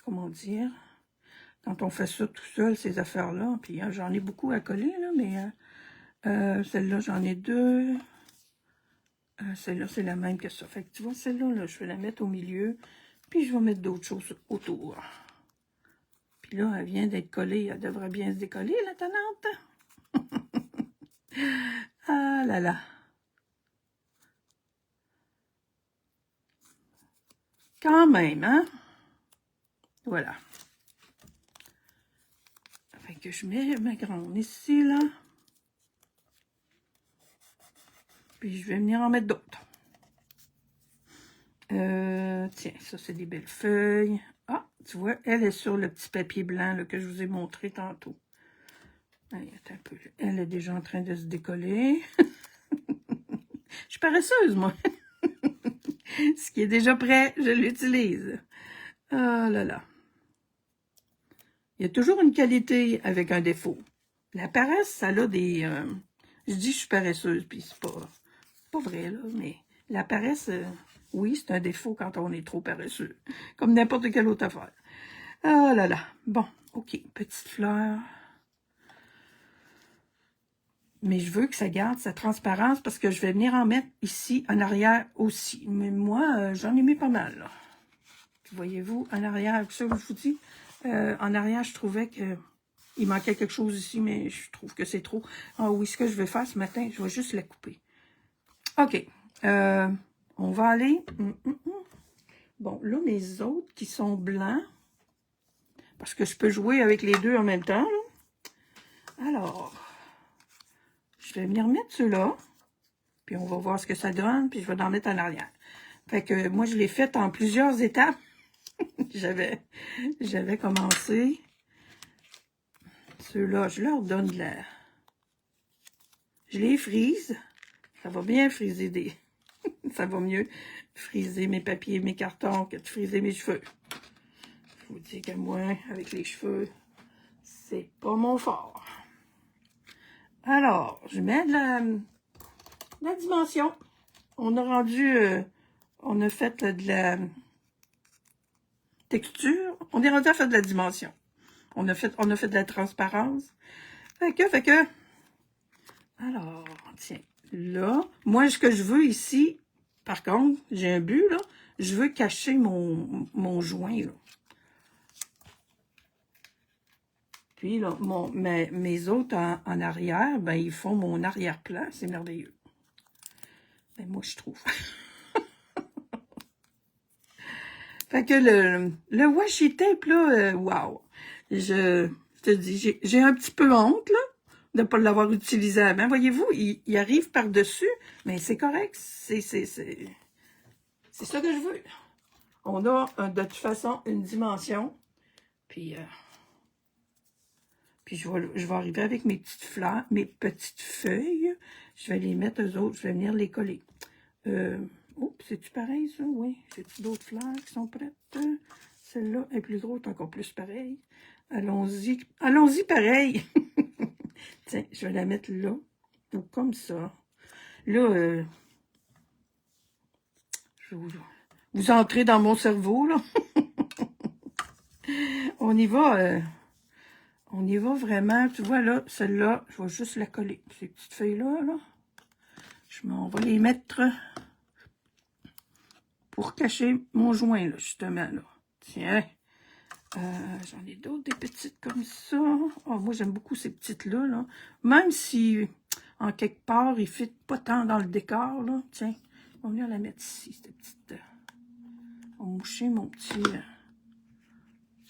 comment dire? Quand on fait ça tout seul, ces affaires-là, puis hein, j'en ai beaucoup à coller, là, mais celle-là, j'en ai deux. Celle-là, c'est la même que ça. Fait que tu vois, celle-là, là, je vais la mettre au milieu, puis je vais mettre d'autres choses autour. Puis là, elle vient d'être collée. Elle devrait bien se décoller, la tenante. Ah là là. Quand même, hein? Voilà. Fait que je mets ma grande ici, là. Puis je vais venir en mettre d'autres. Tiens, ça, c'est des belles feuilles. Ah, tu vois, elle est sur le petit papier blanc là, que je vous ai montré tantôt. Allez, attends un peu. Elle est déjà en train de se décoller. Je suis paresseuse, moi. Ce qui est déjà prêt, je l'utilise. Ah là là. Il y a toujours une qualité avec un défaut. La paresse, ça a des... je dis je suis paresseuse, puis c'est pas vrai, là, mais la paresse, oui, c'est un défaut quand on est trop paresseux. Comme n'importe quelle autre affaire. Ah là là. Bon, OK. Petite fleur. Mais je veux que ça garde sa transparence parce que je vais venir en mettre ici, en arrière aussi. Mais moi, j'en ai mis pas mal, là. Voyez-vous, en arrière, ça, je vous dis, en arrière, je trouvais que il manquait quelque chose ici, mais je trouve que c'est trop. Ah oui, ce que je vais faire ce matin, je vais juste la couper. OK. On va aller... Bon, là, mes autres qui sont blancs, parce que je peux jouer avec les deux en même temps, là. Alors, je vais venir mettre ceux-là, puis on va voir ce que ça donne, puis je vais en mettre en arrière. Fait que moi, je l'ai fait en plusieurs étapes. J'avais commencé. Ceux-là, je leur donne de l'air. Je les frise. Ça va bien friser des... Ça va mieux friser mes papiers, mes cartons que de friser mes cheveux. Je vous dis que moi, avec les cheveux, c'est pas mon fort. Alors, je mets de la dimension. On a rendu... on a fait de la texture. On est rendu à faire de la dimension. On a fait de la transparence. Fait que... Alors, tiens, là, moi, ce que je veux ici, par contre, j'ai un but, là, je veux cacher mon joint, là. Puis, là, mes autres en arrière, ben, ils font mon arrière-plan, c'est merveilleux. Ben, moi, je trouve. Fait que le washi tape, là, wow. Je te dis, j'ai un petit peu honte, là, de ne pas l'avoir utilisé avant. Voyez-vous, il arrive par-dessus, mais c'est correct. C'est ça que je veux. On a, de toute façon, une dimension. Puis je vais arriver avec mes petites fleurs, mes petites feuilles. Je vais les mettre, eux autres, je vais venir les coller. Oups, c'est-tu pareil, ça? Oui. J'ai-tu d'autres fleurs qui sont prêtes? Celle-là est plus grosse, encore plus pareil. Allons-y. Allons-y pareil. Tiens, je vais la mettre là. Ou comme ça. Là, vous entrez dans mon cerveau, là. On y va vraiment. Tu vois, là, celle-là, je vais juste la coller. Ces petites feuilles-là, là. On va les mettre pour cacher mon joint, là, justement, là. Tiens. J'en ai d'autres, des petites comme ça. Oh, moi, j'aime beaucoup ces petites-là, là. Même si, en quelque part, ils ne fitent pas tant dans le décor, là. Tiens, on va venir la mettre ici, cette petite... on va moucher mon petit...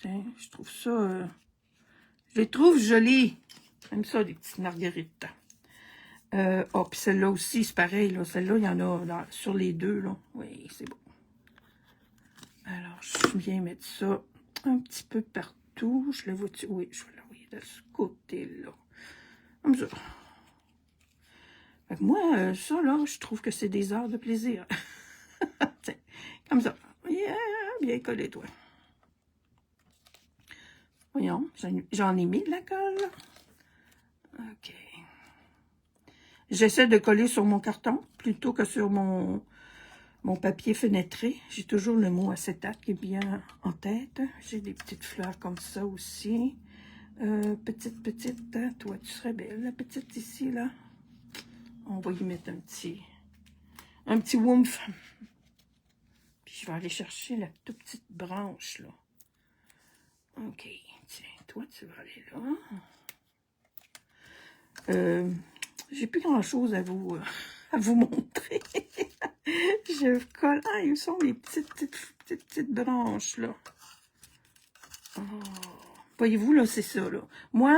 tiens, je trouve ça... je les trouve jolies. J'aime ça, des petites marguerites. Oh, puis celle-là aussi, c'est pareil, là. Celle-là, il y en a sur les deux, là. Oui, c'est beau. Alors, je viens mettre ça un petit peu partout. Je le vois-tu? Oui, je vais l'envoyer de ce côté-là. Comme ça. Fait que moi, ça, là, je trouve que c'est des heures de plaisir. Tiens, comme ça. Yeah, bien collé, toi. Voyons, j'en ai mis de la colle. OK. J'essaie de coller sur mon carton plutôt que sur mon papier fenêtré. J'ai toujours le mot acétate qui est bien en tête. J'ai des petites fleurs comme ça aussi. Petite, hein? Toi, tu serais belle, la petite ici, là. On va y mettre un petit woomph. Puis je vais aller chercher la toute petite branche, là. OK. Tiens, toi, tu vas aller là. J'ai plus grand-chose à vous montrer. Je colle. Ah, où sont les petites branches, là? Oh. Voyez-vous, là, c'est ça, là. Moi,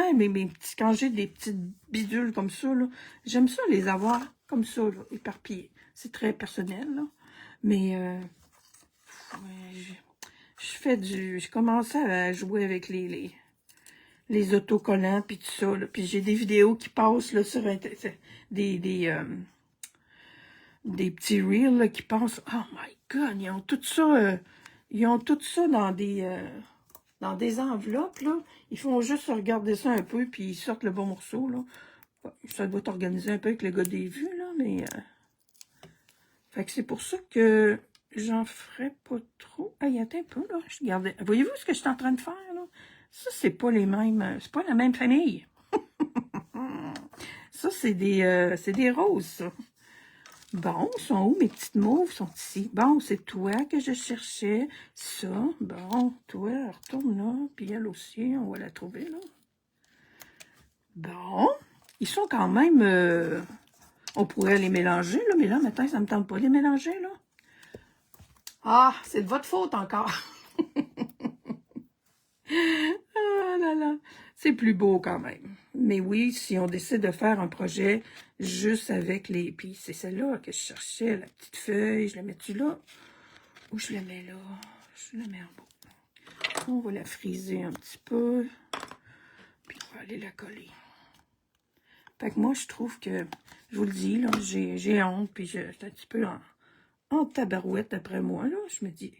quand j'ai des petites bidules comme ça, là, j'aime ça les avoir comme ça, là, éparpillées. C'est très personnel, là. Mais, ouais, je commençais à jouer avec les autocollants, puis tout ça, là. Puis j'ai des vidéos qui passent, là, sur Internet, des petits reels, là, qui passent. Oh my God, ils ont tout ça dans des enveloppes, là. Ils font juste regarder ça un peu, puis ils sortent le bon morceau, là. Ça doit t'organiser un peu avec le gars des vues, là, mais... Fait que c'est pour ça que j'en ferai pas trop. Ah, attends un peu, là. Regardez. Voyez-vous ce que je suis en train de faire, là? Ça, c'est pas les mêmes... C'est pas la même famille. Ça, c'est des roses, ça. Bon, sont où mes petites mauves? Sont ici. Bon, c'est toi que je cherchais. Ça, bon, toi, retourne là. Puis elle aussi, on va la trouver, là. Bon, ils sont quand même... on pourrait les mélanger, là, mais là, maintenant, ça me tente pas de les mélanger, là. Ah, c'est de votre faute encore. Ah là là, c'est plus beau quand même. Mais oui, si on décide de faire un projet juste avec les... Puis c'est celle-là que je cherchais, la petite feuille. Je la mets-tu là? Ou je la mets là? Je la mets en bas. On va la friser un petit peu. Puis on va aller la coller. Fait que moi, je trouve que... Je vous le dis, là, j'ai honte. Puis j'étais un petit peu en tabarouette après moi, là. Je me dis...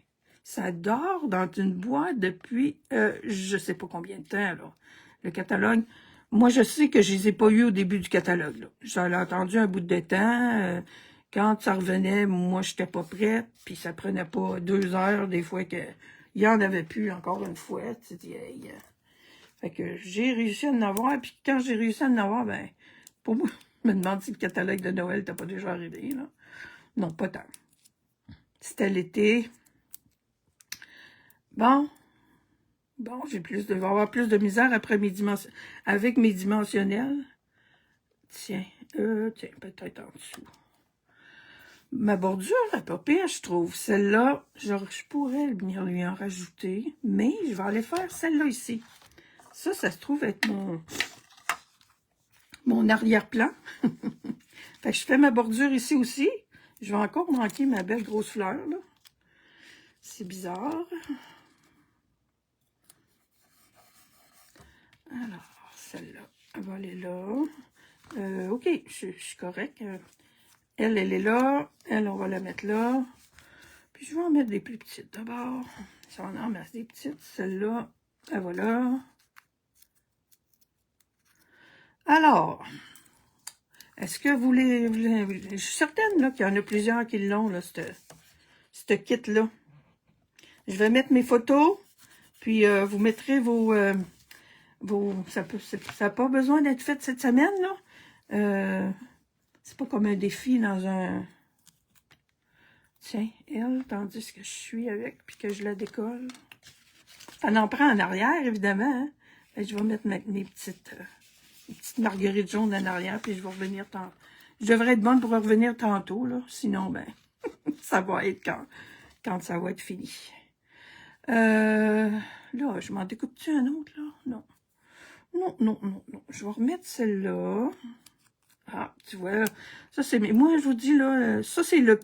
Ça dort dans une boîte depuis je sais pas combien de temps, là. Le catalogue, moi, je sais que je les ai pas eu au début du catalogue, là. J'en ai entendu un bout de temps. Quand ça revenait, moi, j'étais pas prête. Puis ça prenait pas 2 heures, des fois que il y en avait plus, encore une fois. Tu dis, hey, fait que j'ai réussi à en avoir. Puis quand j'ai réussi à en avoir, ben, pour moi, je me demande si le catalogue de Noël t'as pas déjà arrivé, là. Non, pas tant. C'était l'été. Bon, je vais avoir plus de misère après avec mes dimensionnels. Tiens, peut-être en dessous. Ma bordure est pas pire, je trouve. Celle-là, je pourrais venir lui en rajouter, mais je vais aller faire celle-là ici. Ça se trouve être mon arrière-plan. Fait que je fais ma bordure ici aussi. Je vais encore manquer ma belle grosse fleur, là. C'est bizarre. Alors, celle-là, elle va aller là. OK, je suis correcte. Elle est là. Elle, on va la mettre là. Puis, je vais en mettre des plus petites d'abord. Ça en masse des petites. Celle-là, elle va là. Alors, est-ce que vous je suis certaine là qu'il y en a plusieurs qui l'ont, là, ce kit-là. Je vais mettre mes photos, puis vous mettrez ça n'a pas besoin d'être fait cette semaine, là. C'est pas comme un défi dans un... Tiens, elle, tandis que je suis avec, puis que je la décolle. Ça en prend en arrière, évidemment. Hein? Et je vais mettre mes petites marguerites jaunes en arrière, puis je vais revenir tantôt. Je devrais être bonne pour revenir tantôt, là. Sinon, ben, ça va être quand ça va être fini. Là, je m'en découpe-tu un autre, là? Non. Non. Je vais remettre celle-là. Ah, tu vois, ça c'est... Moi, je vous dis, là, ça c'est le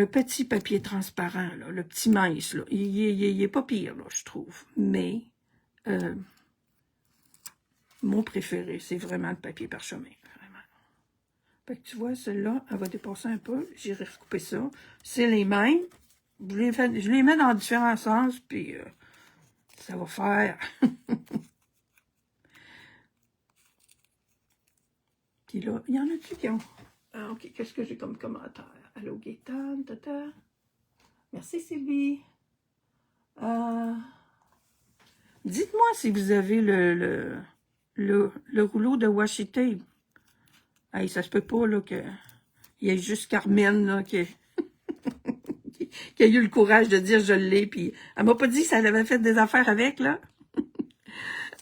petit papier transparent, là, le petit mince, là. Il est pas pire, là, je trouve. Mais, mon préféré, c'est vraiment le papier parchemin. Vraiment. Fait que tu vois, celle-là, elle va dépasser un peu. J'irai recouper ça. C'est les mêmes. Je les mets dans différents sens, puis ça va faire... Puis là, il y en a-tu qui ont... Ah, OK, qu'est-ce que j'ai comme commentaire? Allô, Gaëtan, tata. Merci, Sylvie. Dites-moi si vous avez le rouleau de washi tape. Hey, ça se peut pas, là, que... Il y a juste Carmen, là, qui qui a eu le courage de dire je l'ai, puis elle m'a pas dit que ça avait fait des affaires avec, là.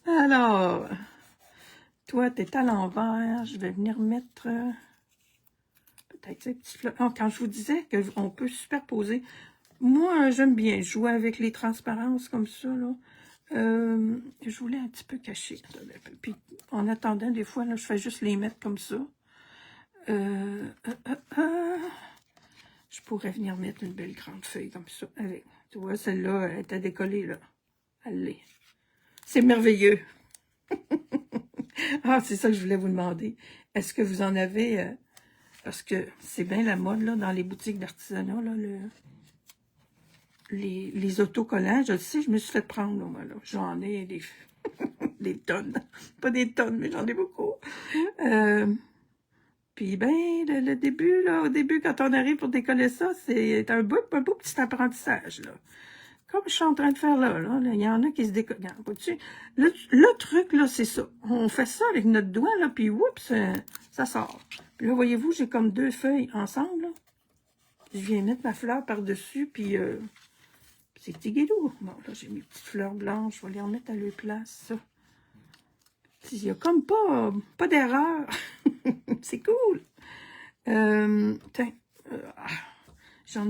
Alors, toi, t'es à l'envers, je vais venir mettre peut-être ces petits fleurs. Oh, quand je vous disais qu'on peut superposer, moi, j'aime bien jouer avec les transparences comme ça, là. Je voulais un petit peu cacher. Puis, en attendant, des fois, là, je fais juste les mettre comme ça. Je pourrais venir mettre une belle grande feuille comme ça. Allez, tu vois, celle-là, elle est à décoller, là. Allez. C'est merveilleux. Ah, c'est ça que je voulais vous demander. Est-ce que vous en avez... parce que c'est bien la mode, là, dans les boutiques d'artisanat, là, les autocollants. Je le sais, je me suis fait prendre, là, moi, là. J'en ai des tonnes. Pas des tonnes, mais j'en ai beaucoup. Puis, ben, le début, là, au début, quand on arrive pour décoller ça, c'est un beau petit apprentissage, là. Comme je suis en train de faire là, il y en a qui se décollent. Le truc, là, c'est ça. On fait ça avec notre doigt, là, puis oups, ça sort. Puis là, voyez-vous, j'ai comme deux feuilles ensemble, là. Je viens mettre ma fleur par-dessus, puis c'est petit guédou. Bon, là, j'ai mes petites fleurs blanches, je vais les remettre à leur place, ça. Il n'y a comme pas d'erreur. C'est cool. J'en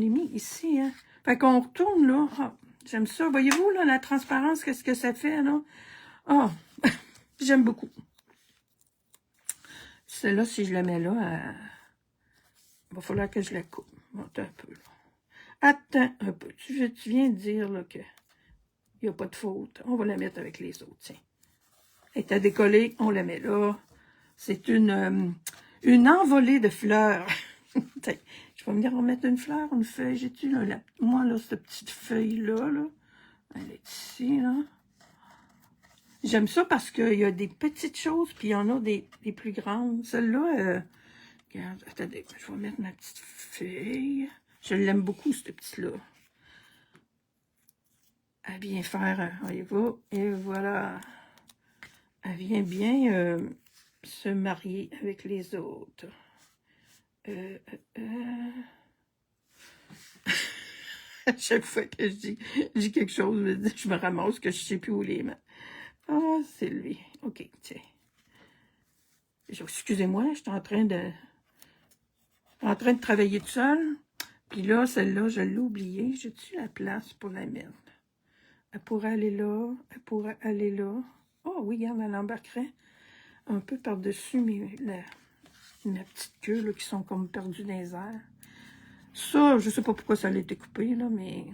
ai mis ici, hein. Fait qu'on retourne, là. Ah, j'aime ça. Voyez-vous, là, la transparence, qu'est-ce que ça fait, là? Ah, j'aime beaucoup. Celle-là, si je la mets là, il va falloir que je la coupe. Attends un peu, là. Attends un peu. Tu viens de dire, là, qu'il n'y a pas de faute. On va la mettre avec les autres, tiens. Elle est à décoller, on la met là. C'est une envolée de fleurs. Je vais venir remettre une fleur, une feuille. J'ai-tu, là, moi, là, cette petite feuille-là, là, elle est ici, là. J'aime ça parce qu'il y a des petites choses, puis il y en a des plus grandes. Celle-là, regarde, attendez, je vais mettre ma petite feuille. Je l'aime beaucoup, cette petite-là. Elle vient faire, voyez-vous, et voilà. Elle vient bien se marier avec les autres. À chaque fois que je dis quelque chose, je me ramasse que je ne sais plus où les mettre. Ah, c'est lui. OK, tiens. Excusez-moi, je suis en train de travailler tout seul. Puis là, celle-là, je l'ai oubliée. J'ai-tu la place pour la mettre? Elle pourrait aller là. Elle pourrait aller là. Oh oui, regarde, elle embarquerait un peu par-dessus ma petite queue, là, qui sont comme perdues dans les airs. Ça, je sais pas pourquoi ça a été coupé, là, mais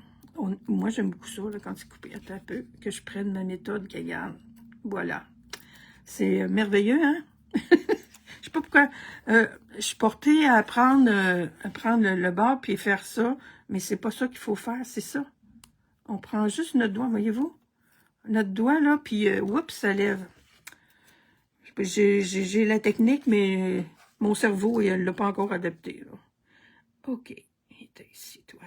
moi, j'aime beaucoup ça, là, quand c'est coupé. Attends un peu, que je prenne ma méthode, que regarde. Voilà. C'est merveilleux, hein? Je sais pas pourquoi. Je suis portée à prendre le bord puis faire ça, mais c'est pas ça qu'il faut faire, c'est ça. On prend juste notre doigt, voyez-vous? Notre doigt, là, puis oups, ça lève. J'ai la technique, mais mon cerveau, il l'a pas encore adapté, là. OK. Il était ici, toi.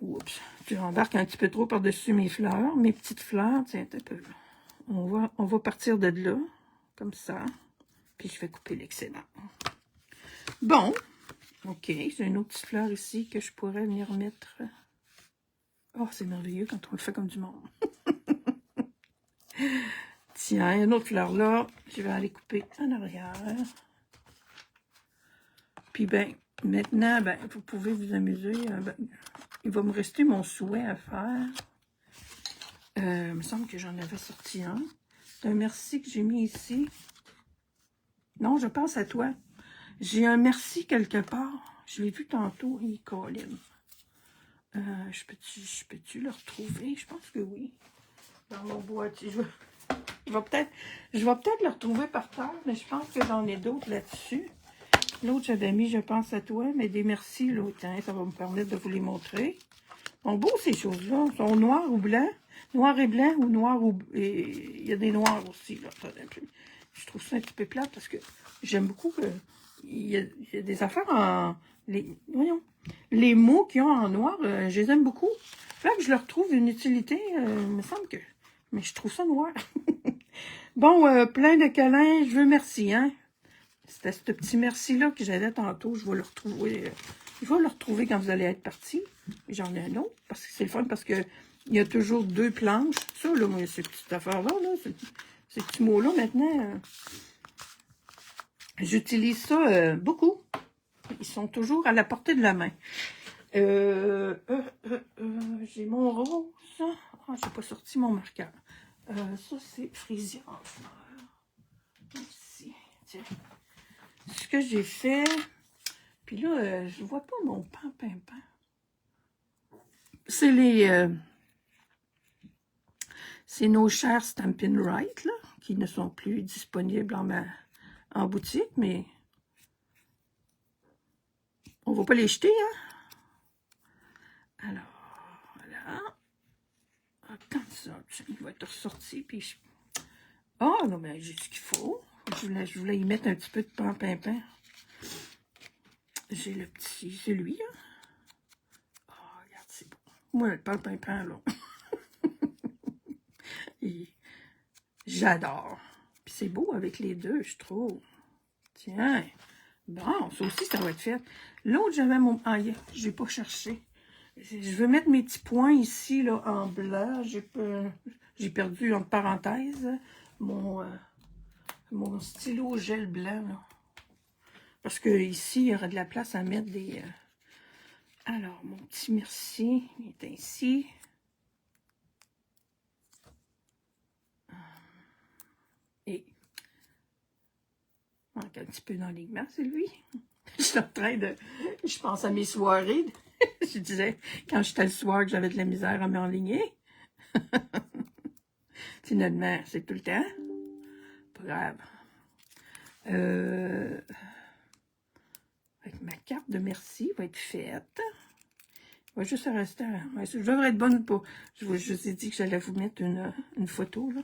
Oups. Tu embarques un petit peu trop par-dessus mes fleurs. Mes petites fleurs, tiens, un peu. On va partir de là, comme ça. Puis je vais couper l'excédent. Bon. OK. J'ai une autre petite fleur ici que je pourrais venir mettre. Oh, c'est merveilleux quand on le fait comme du monde. Tiens, une autre fleur là. Je vais aller couper en arrière. Puis ben, maintenant, ben, vous pouvez vous amuser. Ben, il va me rester mon souhait à faire. Il me semble que j'en avais sorti un. C'est un merci que j'ai mis ici. Non, je pense à toi. J'ai un merci quelque part. Je l'ai vu tantôt, il colline. Je peux-tu le retrouver? Je pense que oui. Dans mon boîtier. Je vais peut-être le retrouver par terre, mais je pense que j'en ai d'autres là-dessus. L'autre, j'avais mis, je pense à toi, mais des merci, l'autre, hein, ça va me permettre de vous les montrer. Ils sont beaux, ces choses-là. Ils sont noirs ou blancs. Noir et blanc ou noir ou... Et il y a des noirs aussi, là. Je trouve ça un petit peu plate parce que j'aime beaucoup que... Il y a des affaires en... Voyons. Les mots qu'ils ont en noir, je les aime beaucoup. Là que je leur trouve une utilité, il me semble que... Mais je trouve ça noir. Bon, plein de câlins, je veux merci, hein. C'était ce petit merci-là que j'avais tantôt. Je vais le retrouver. Je vais le retrouver quand vous allez être partis. J'en ai un autre, parce que c'est le fun, parce que il y a toujours 2 planches. Ça, là, moi, ces petites affaires-là, là, ces petits mots-là, maintenant, j'utilise ça beaucoup. Ils sont toujours à la portée de la main. J'ai mon rose. Ah, j'ai pas sorti mon marqueur. Ça, c'est Frisia. Ici. Tiens. Ce que j'ai fait. Puis là, je vois pas mon pan. C'est c'est nos chers Stampin' Right, là, qui ne sont plus disponibles en boutique, mais on va pas les jeter, hein? Alors, voilà. Ah, comme ça, il va être ressorti, puis je... Ah, non, mais j'ai ce qu'il faut. Je voulais y mettre un petit peu de pan. J'ai le petit, celui, là. Oh, regarde, c'est beau. Moi, le pan, là. J'adore. Puis c'est beau avec les deux, je trouve. Tiens. Bon, ça aussi, ça va être fait. L'autre, j'avais mon... Ah, je n'ai pas cherché. Je veux mettre mes petits points ici, là, en blanc. J'ai perdu, entre parenthèses, mon stylo gel blanc, là. Parce que ici, il y aura de la place à mettre des... Alors, mon petit merci, il est ainsi. Et... manque un petit peu d'enlignement, c'est lui. Je suis en train de... Je pense à mes soirées. Je disais, quand j'étais le soir, que j'avais de la misère à m'enligner. Finalement, c'est tout le temps. Pas grave. Ma carte de merci va être faite. Il va juste rester... Ouais, je devrais être bonne pour... Je vous ai dit que j'allais vous mettre une photo, là.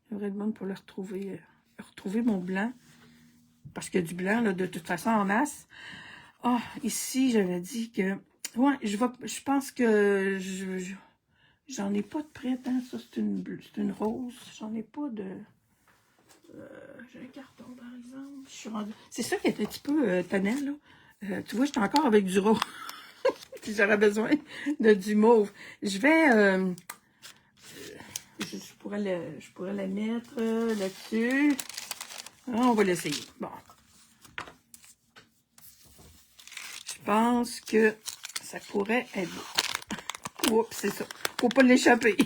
Je devrais être bonne pour le retrouver. Retrouver mon blanc. Parce qu'il y a du blanc, là, de toute façon, en masse. Ah, ici, j'avais dit que... Ouais, je pense que j'en ai pas de prête, hein. Ça, c'est une rose. J'en ai pas de... j'ai un carton, par exemple. C'est ça qui est un petit peu tannant, là. Tu vois, j'étais encore avec du rose. Puis j'aurais besoin de du mauve. Je vais... je pourrais la mettre là-dessus. Ah, on va l'essayer. Bon. Je pense que ça pourrait être beau. Oups, c'est ça. Faut pas l'échapper.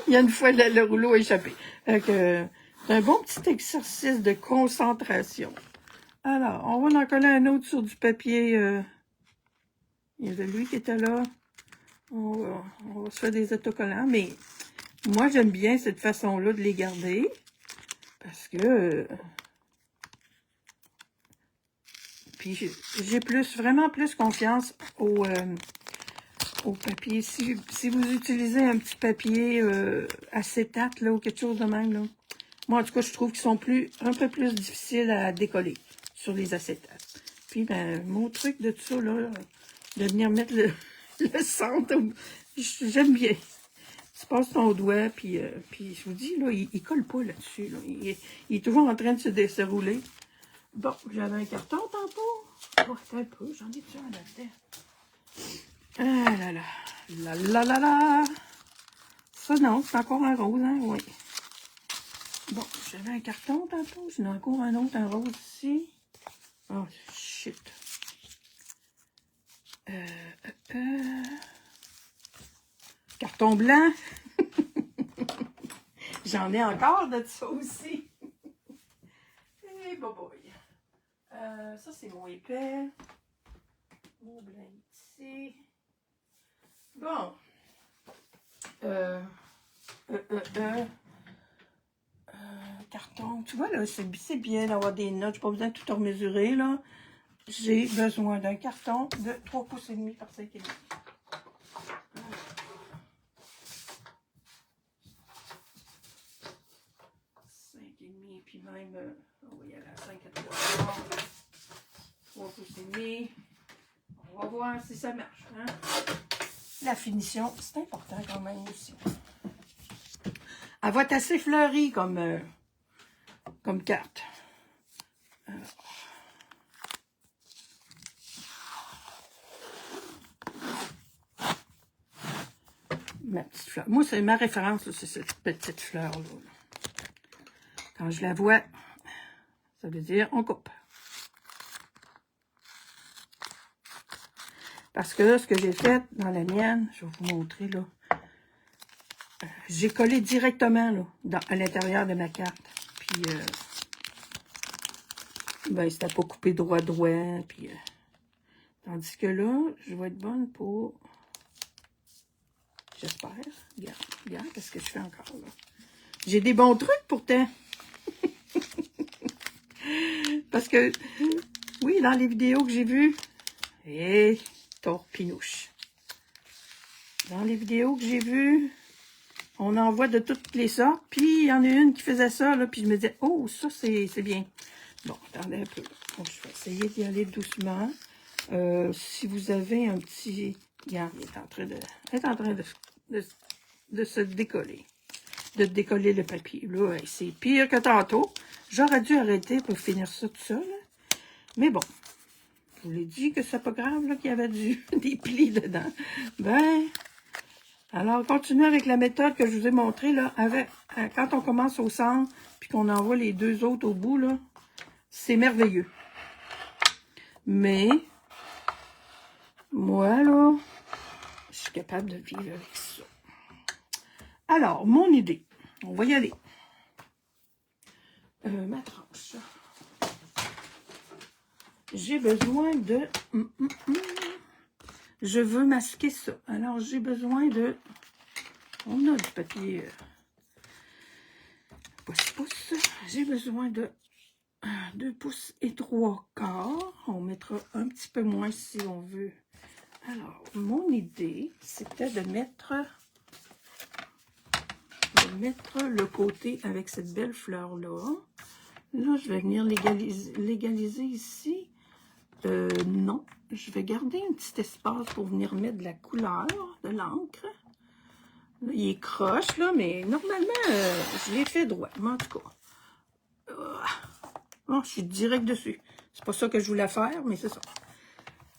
Il y a une fois, le rouleau a échappé. C'est un bon petit exercice de concentration. Alors, on va en coller un autre sur du papier. Il y avait lui qui était là. On va se faire des autocollants. Mais moi, j'aime bien cette façon-là de les garder. Parce que... puis j'ai vraiment plus confiance au papier. Si vous utilisez un petit papier acétate, là, ou quelque chose de même, là. Moi, en tout cas, je trouve qu'ils sont un peu plus difficiles à décoller sur les acétates. Puis, ben, mon truc de tout ça, là, de venir mettre le centre, j'aime bien. Tu passes ton doigt, puis je vous dis, là, il colle pas là-dessus. Là. Il est toujours en train de se rouler. Bon, j'avais un carton tantôt. Oh, un peu, j'en ai déjà un là-dedans. Ah là là. La. Ça, non, c'est encore un rose, hein, oui. Bon, j'avais un carton tantôt. J'en ai encore un autre, un rose ici. Oh, shit. Carton blanc. J'en ai encore de ça aussi. Et boboy. Ça, c'est mon épais. Mon blanc ici. Bon. Carton. Tu vois, là, c'est bien d'avoir des notes. J'ai pas besoin de tout remesurer, là. J'ai besoin d'un carton de 3 pouces et demi par 5 et demi. 5 et demi, puis même, on va y aller à 5 à 3. 3 pouces et demi. On va voir si ça marche, hein. La finition, c'est important quand même aussi. Elle va être assez fleurie comme carte. Ma petite fleur. Moi, c'est ma référence, c'est cette petite fleur-là. Quand je la vois, ça veut dire on coupe. Parce que là, ce que j'ai fait dans la mienne, je vais vous montrer, là. J'ai collé directement, là, à l'intérieur de ma carte. Puis, ben, c'était pas coupé droit, puis... tandis que là, je vais être bonne pour... J'espère. Regarde, qu'est-ce que je fais encore, là? J'ai des bons trucs, pourtant. Parce que, oui, dans les vidéos que j'ai vues, torpinouche. Dans les vidéos que j'ai vues, on en voit de toutes les sortes. Puis, il y en a une qui faisait ça, là, puis je me disais, oh, ça, c'est bien. Bon, attendez un peu. Donc, je vais essayer d'y aller doucement. Si vous avez un petit... Regarde, il est en train de se décoller. De décoller le papier. Là, c'est pire que tantôt. J'aurais dû arrêter pour finir ça tout seul. Mais bon, je vous l'ai dit que c'est pas grave qu'il y avait des plis dedans. Ben, alors continuez avec la méthode que je vous ai montrée. Là, quand on commence au centre, puis qu'on envoie les deux autres au bout, là, c'est merveilleux. Mais, moi, là, je suis capable de vivre avec ça. Alors, mon idée. On va y aller. Ma tranche. J'ai besoin de... Je veux masquer ça. Alors, j'ai besoin de... On a du papier pouce-pouce. J'ai besoin de 2 pouces et 3/4. On mettra un petit peu moins si on veut. Alors, mon idée, c'était de mettre le côté avec cette belle fleur-là. Là, je vais venir légaliser ici. Non, je vais garder un petit espace pour venir mettre de la couleur, de l'encre. Il est croche, là, mais normalement, je l'ai fait droit. Mais en tout cas, oh, je suis direct dessus. C'est pas ça que je voulais faire, mais c'est ça.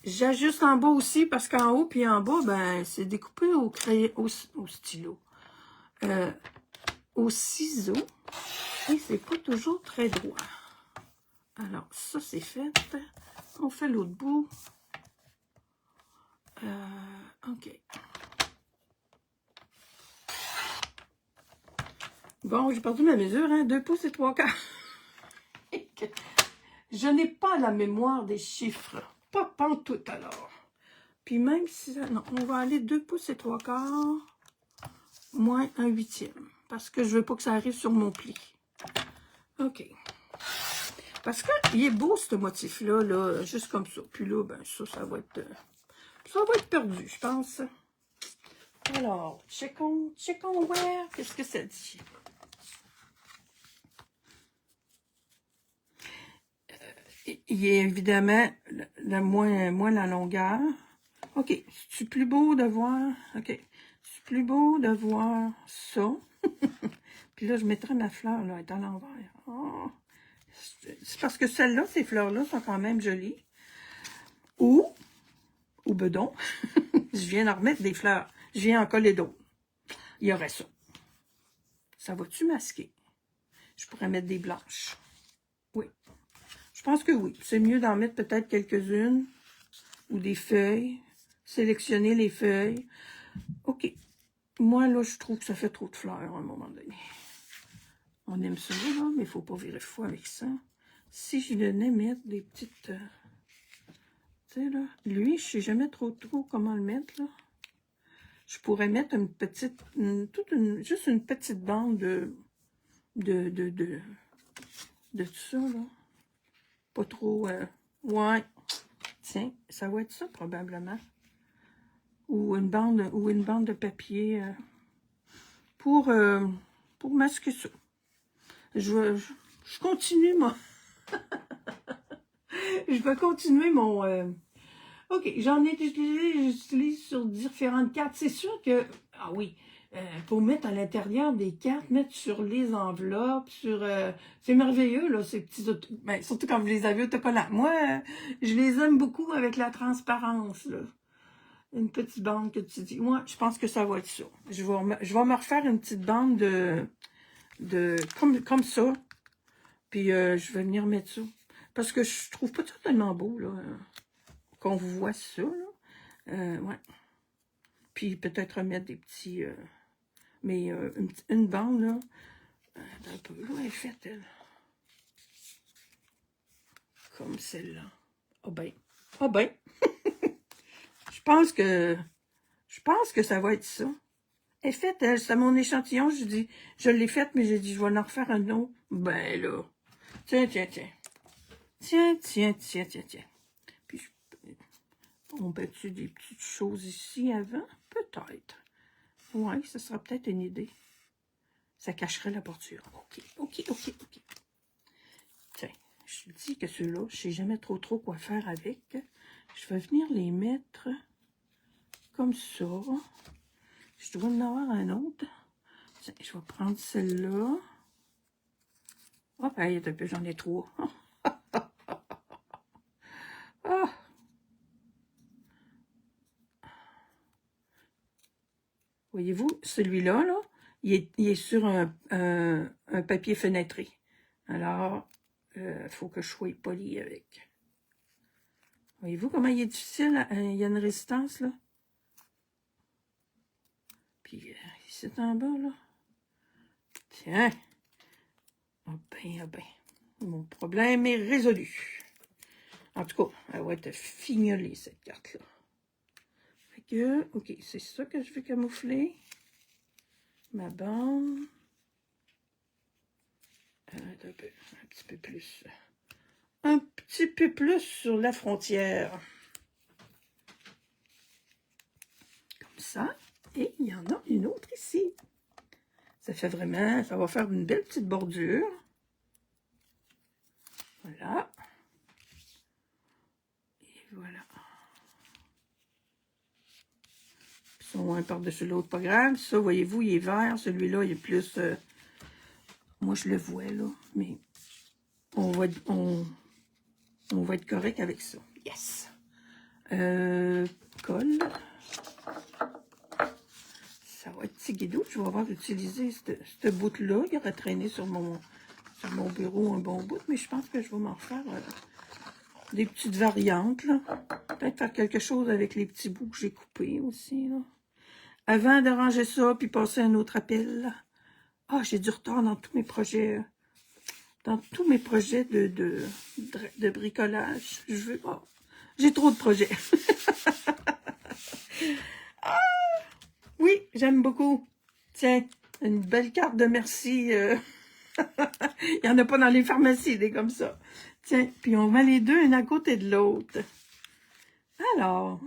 J'ajuste en bas aussi, parce qu'en haut puis en bas, ben, c'est découpé au stylo. Au ciseau, et c'est pas toujours très droit. Alors, ça, c'est fait. On fait l'autre bout. OK. Bon, j'ai perdu ma mesure, hein? 2 pouces et 3/4. Je n'ai pas la mémoire des chiffres. Pas pantoute, alors. Puis même si... Non, on va aller 2 pouces et 3/4 moins 1/8. Parce que je veux pas que ça arrive sur mon pli. OK. Parce qu'il est beau, ce motif-là, là, juste comme ça. Puis là, ben, ça va être perdu, je pense. Alors, checkons where. Qu'est-ce que ça dit? Il est évidemment moins la longueur. OK. C'est plus beau de voir. OK. C'est plus beau de voir ça. Puis là, je mettrai ma fleur, là, elle est à l'envers. Oh. C'est parce que celles-là, ces fleurs-là, sont quand même jolies. Ou bedon, je viens d'en remettre des fleurs. Je viens en coller d'autres. Il y aurait ça. Ça va-tu masquer? Je pourrais mettre des blanches. Oui. Je pense que oui. C'est mieux d'en mettre peut-être quelques-unes. Ou des feuilles. Sélectionner les feuilles. OK. Moi, là, je trouve que ça fait trop de fleurs à un moment donné. On aime ça, là, mais il ne faut pas virer fou avec ça. Si je venais mettre des petites... tu sais, là, lui, je ne sais jamais trop comment le mettre, là. Je pourrais mettre une petite... juste une petite bande de tout ça, là. Pas trop... ouais. Tiens, ça va être ça, probablement. Ou une bande de papier pour masquer ça. Je continue, moi. Je vais continuer mon... OK, j'en ai utilisé, j'utilise sur différentes cartes. C'est sûr que... Ah oui, pour mettre à l'intérieur des cartes, mettre sur les enveloppes, sur... c'est merveilleux, là, ces petits... Ben, surtout quand vous les avez autocollants. Moi, je les aime beaucoup avec la transparence, là. Une petite bande que tu dis. Moi, je pense que ça va être ça. Je vais me refaire une petite bande comme ça. Puis, je vais venir mettre ça. Parce que je trouve pas ça tellement beau, là, qu'on vous voit ça, là. Ouais. Puis, peut-être remettre des petits... mais une bande, là, un peu, là, elle est faite, elle. Comme celle-là. Ah ben. Ah ben. Je pense que ça va être ça. Elle est faite, elle, c'est mon échantillon. Je dis, je l'ai faite, mais j'ai dit, je vais en refaire un autre. Ben là. Tiens, tiens, tiens. Tiens, tiens, tiens, tiens, tiens. Puis, on peut-tu des petites choses ici avant? Peut-être. Oui, ça sera peut-être une idée. Ça cacherait la bordure. OK, OK, OK, OK. Tiens, je dis que ceux-là, je ne sais jamais trop quoi faire avec. Je vais venir les mettre comme ça. Je dois en avoir un autre. Tiens, je vais prendre celle-là. Hop, il y a un peu, j'en ai trois. Ah. Voyez-vous, celui-là, là, il est sur un papier fenêtré. Alors, faut que je sois poli avec. Voyez-vous comment il est difficile? Il y a une résistance, là. Puis, ici en bas, là. Tiens. Ah ben, ah ben. Mon problème est résolu. En tout cas, elle va être fignolée, cette carte-là. Fait que, OK, c'est ça que je vais camoufler. Ma bande. Un petit peu plus. Un petit peu plus sur la frontière. Comme ça. Et il y en a une autre ici. Ça fait vraiment, ça va faire une belle petite bordure. Voilà. Et voilà. Ils sont un par-dessus l'autre, pas grave. Ça, voyez-vous, il est vert. Celui-là, il est plus... moi, je le vois, là. Mais on va être correct avec ça. Yes! Colle. Ça va être petit guidou. Je vais avoir utilisé ce bout-là. Il aurait traîné sur mon bureau un bon bout, mais je pense que je vais m'en faire des petites variantes, là. Peut-être faire quelque chose avec les petits bouts que j'ai coupés aussi, là. Avant de ranger ça, puis passer à un autre appel, là. Ah, j'ai du retard dans tous mes projets. Dans tous mes projets de bricolage. Je veux pas. J'ai trop de projets. Ah, oui, j'aime beaucoup. Tiens, une belle carte de merci. Il n'y en a pas dans les pharmacies, des comme ça. Tiens, puis on met les deux, une à côté de l'autre. Alors,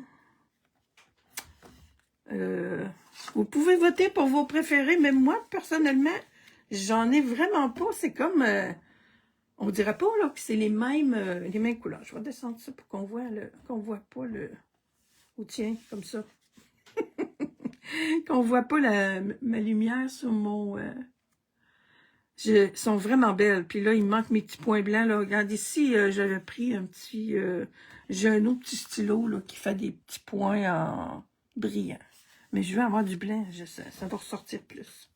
vous pouvez voter pour vos préférés, mais moi, personnellement, j'en ai vraiment pas. C'est comme, on dirait pas là que c'est les mêmes couleurs. Je vais descendre ça pour qu'on voit pas le... Ou tiens, comme ça. Qu'on voit pas ma lumière sur mon... sont vraiment belles. Puis là, il me manque mes petits points blancs. Là. Regarde, ici, j'avais pris un petit... j'ai un autre petit stylo là, qui fait des petits points en brillant. Mais je veux avoir du blanc. Ça va ressortir plus.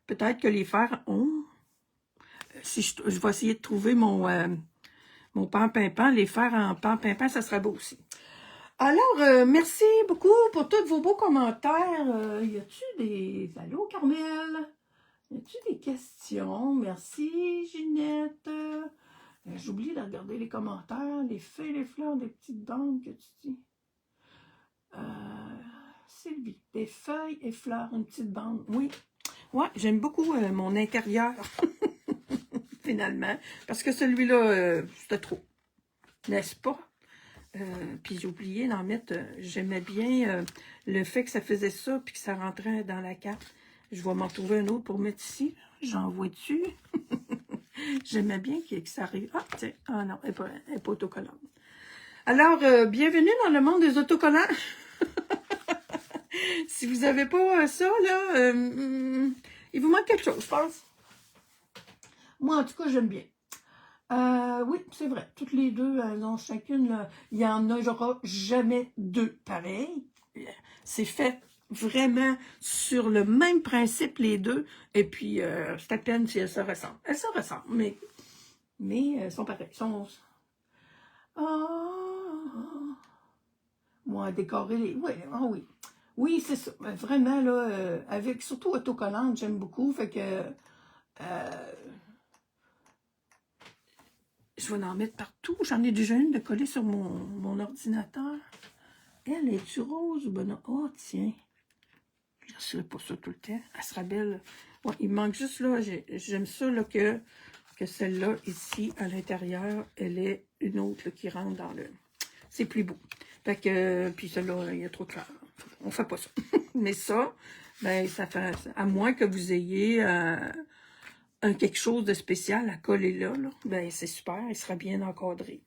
Peut-être que les fers ont... Si je vais essayer de trouver mon pan-pimpant. Les fers en pan-pimpant, ça serait beau aussi. Alors, merci beaucoup pour tous vos beaux commentaires. Y a-tu des... Allô, Carmel? Y a-tu des questions? Merci, Ginette. J'oublie de regarder les commentaires. Les feuilles, les fleurs, des petites bandes que tu dis. Sylvie, des feuilles et fleurs, une petite bande. Oui, ouais, j'aime beaucoup mon intérieur. Finalement. Parce que celui-là, c'était trop. N'est-ce pas? Puis j'ai oublié d'en mettre, j'aimais bien le fait que ça faisait ça, puis que ça rentrait dans la carte. Je vais m'en trouver un autre pour mettre ici. J'en vois dessus. J'aimais bien que ça arrive. Ah, tiens, ah non, elle n'est pas autocollante. Alors, bienvenue dans le monde des autocollants. Si vous n'avez pas ça, là, il vous manque quelque chose, je pense. Moi, en tout cas, j'aime bien. Oui, c'est vrai. Toutes les deux, elles ont chacune, là, il y en a, j'aurai jamais deux pareils. C'est fait vraiment sur le même principe, les deux. Et puis, c'est à peine si elles se ressemblent. Elles se ressemblent, mais elles sont pareilles. Moi, décorer les... Oui, oui. Oui, c'est ça. Vraiment, là, avec surtout autocollante, j'aime beaucoup. Fait que... je vais en mettre partout. J'en ai déjà une de coller sur mon ordinateur. Elle, est-tu rose ou bonne? Oh, tiens. Je ne serai pas ça tout le temps. Elle sera belle. Ouais, il manque juste là. J'aime ça là, que celle-là, ici, à l'intérieur, elle est une autre là, qui rentre dans le... C'est plus beau. Fait que, puis celle-là, il y a trop de fleurs. On fait pas ça. Mais ça, ben, ça fait... À moins que vous ayez quelque chose de spécial à coller là, ben, c'est super. Il sera bien encadré.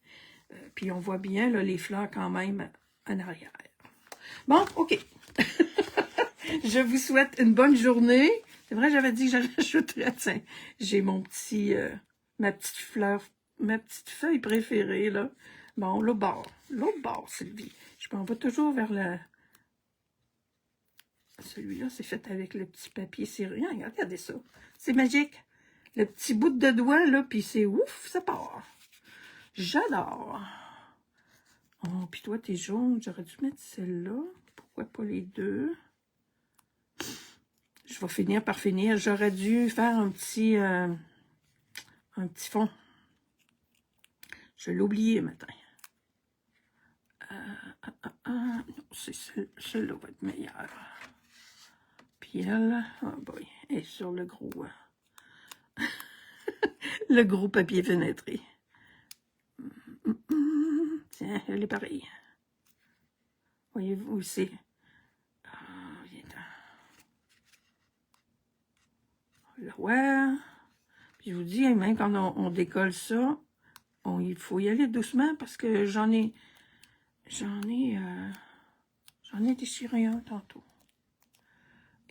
Puis on voit bien là, les fleurs quand même en arrière. Bon, OK. Je vous souhaite une bonne journée. C'est vrai, j'avais dit que j'allais ajouter, tiens, j'ai mon petit, ma petite fleur, ma petite feuille préférée, là. Bon, l'autre bord, Sylvie. Je m'en vais toujours vers le... Celui-là, c'est fait avec le petit papier serré. Regardez ça. C'est magique. Le petit bout de doigt, là, puis c'est ouf, ça part. J'adore. Oh, puis toi, t'es jaune. J'aurais dû mettre celle-là. Pourquoi pas les deux? Je vais finir par finir. J'aurais dû faire un petit fond. Je l'ai oublié matin. Non, c'est celui-là va être meilleur. Puis elle, oh boy, est sur le gros, le gros papier fenêtré. Tiens, elle est pareille. Voyez-vous ici. Ouais. Puis je vous dis, même quand on décolle ça, il faut y aller doucement parce que j'en ai déchiré un tantôt.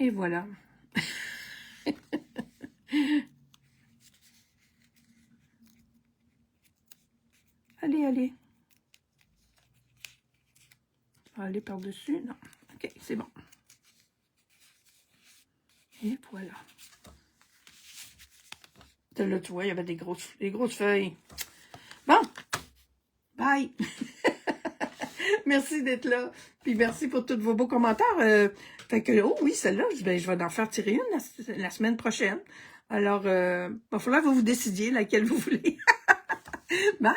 Et voilà. Allez. Aller par-dessus, non. OK, c'est bon. Et voilà. Là, tu vois, il y avait des grosses feuilles. Bon. Bye. Merci d'être là. Puis merci pour tous vos beaux commentaires. Fait que, oh oui, celle-là, ben, je vais en faire tirer une la semaine prochaine. Alors, il va falloir que vous décidiez laquelle vous voulez. Bye!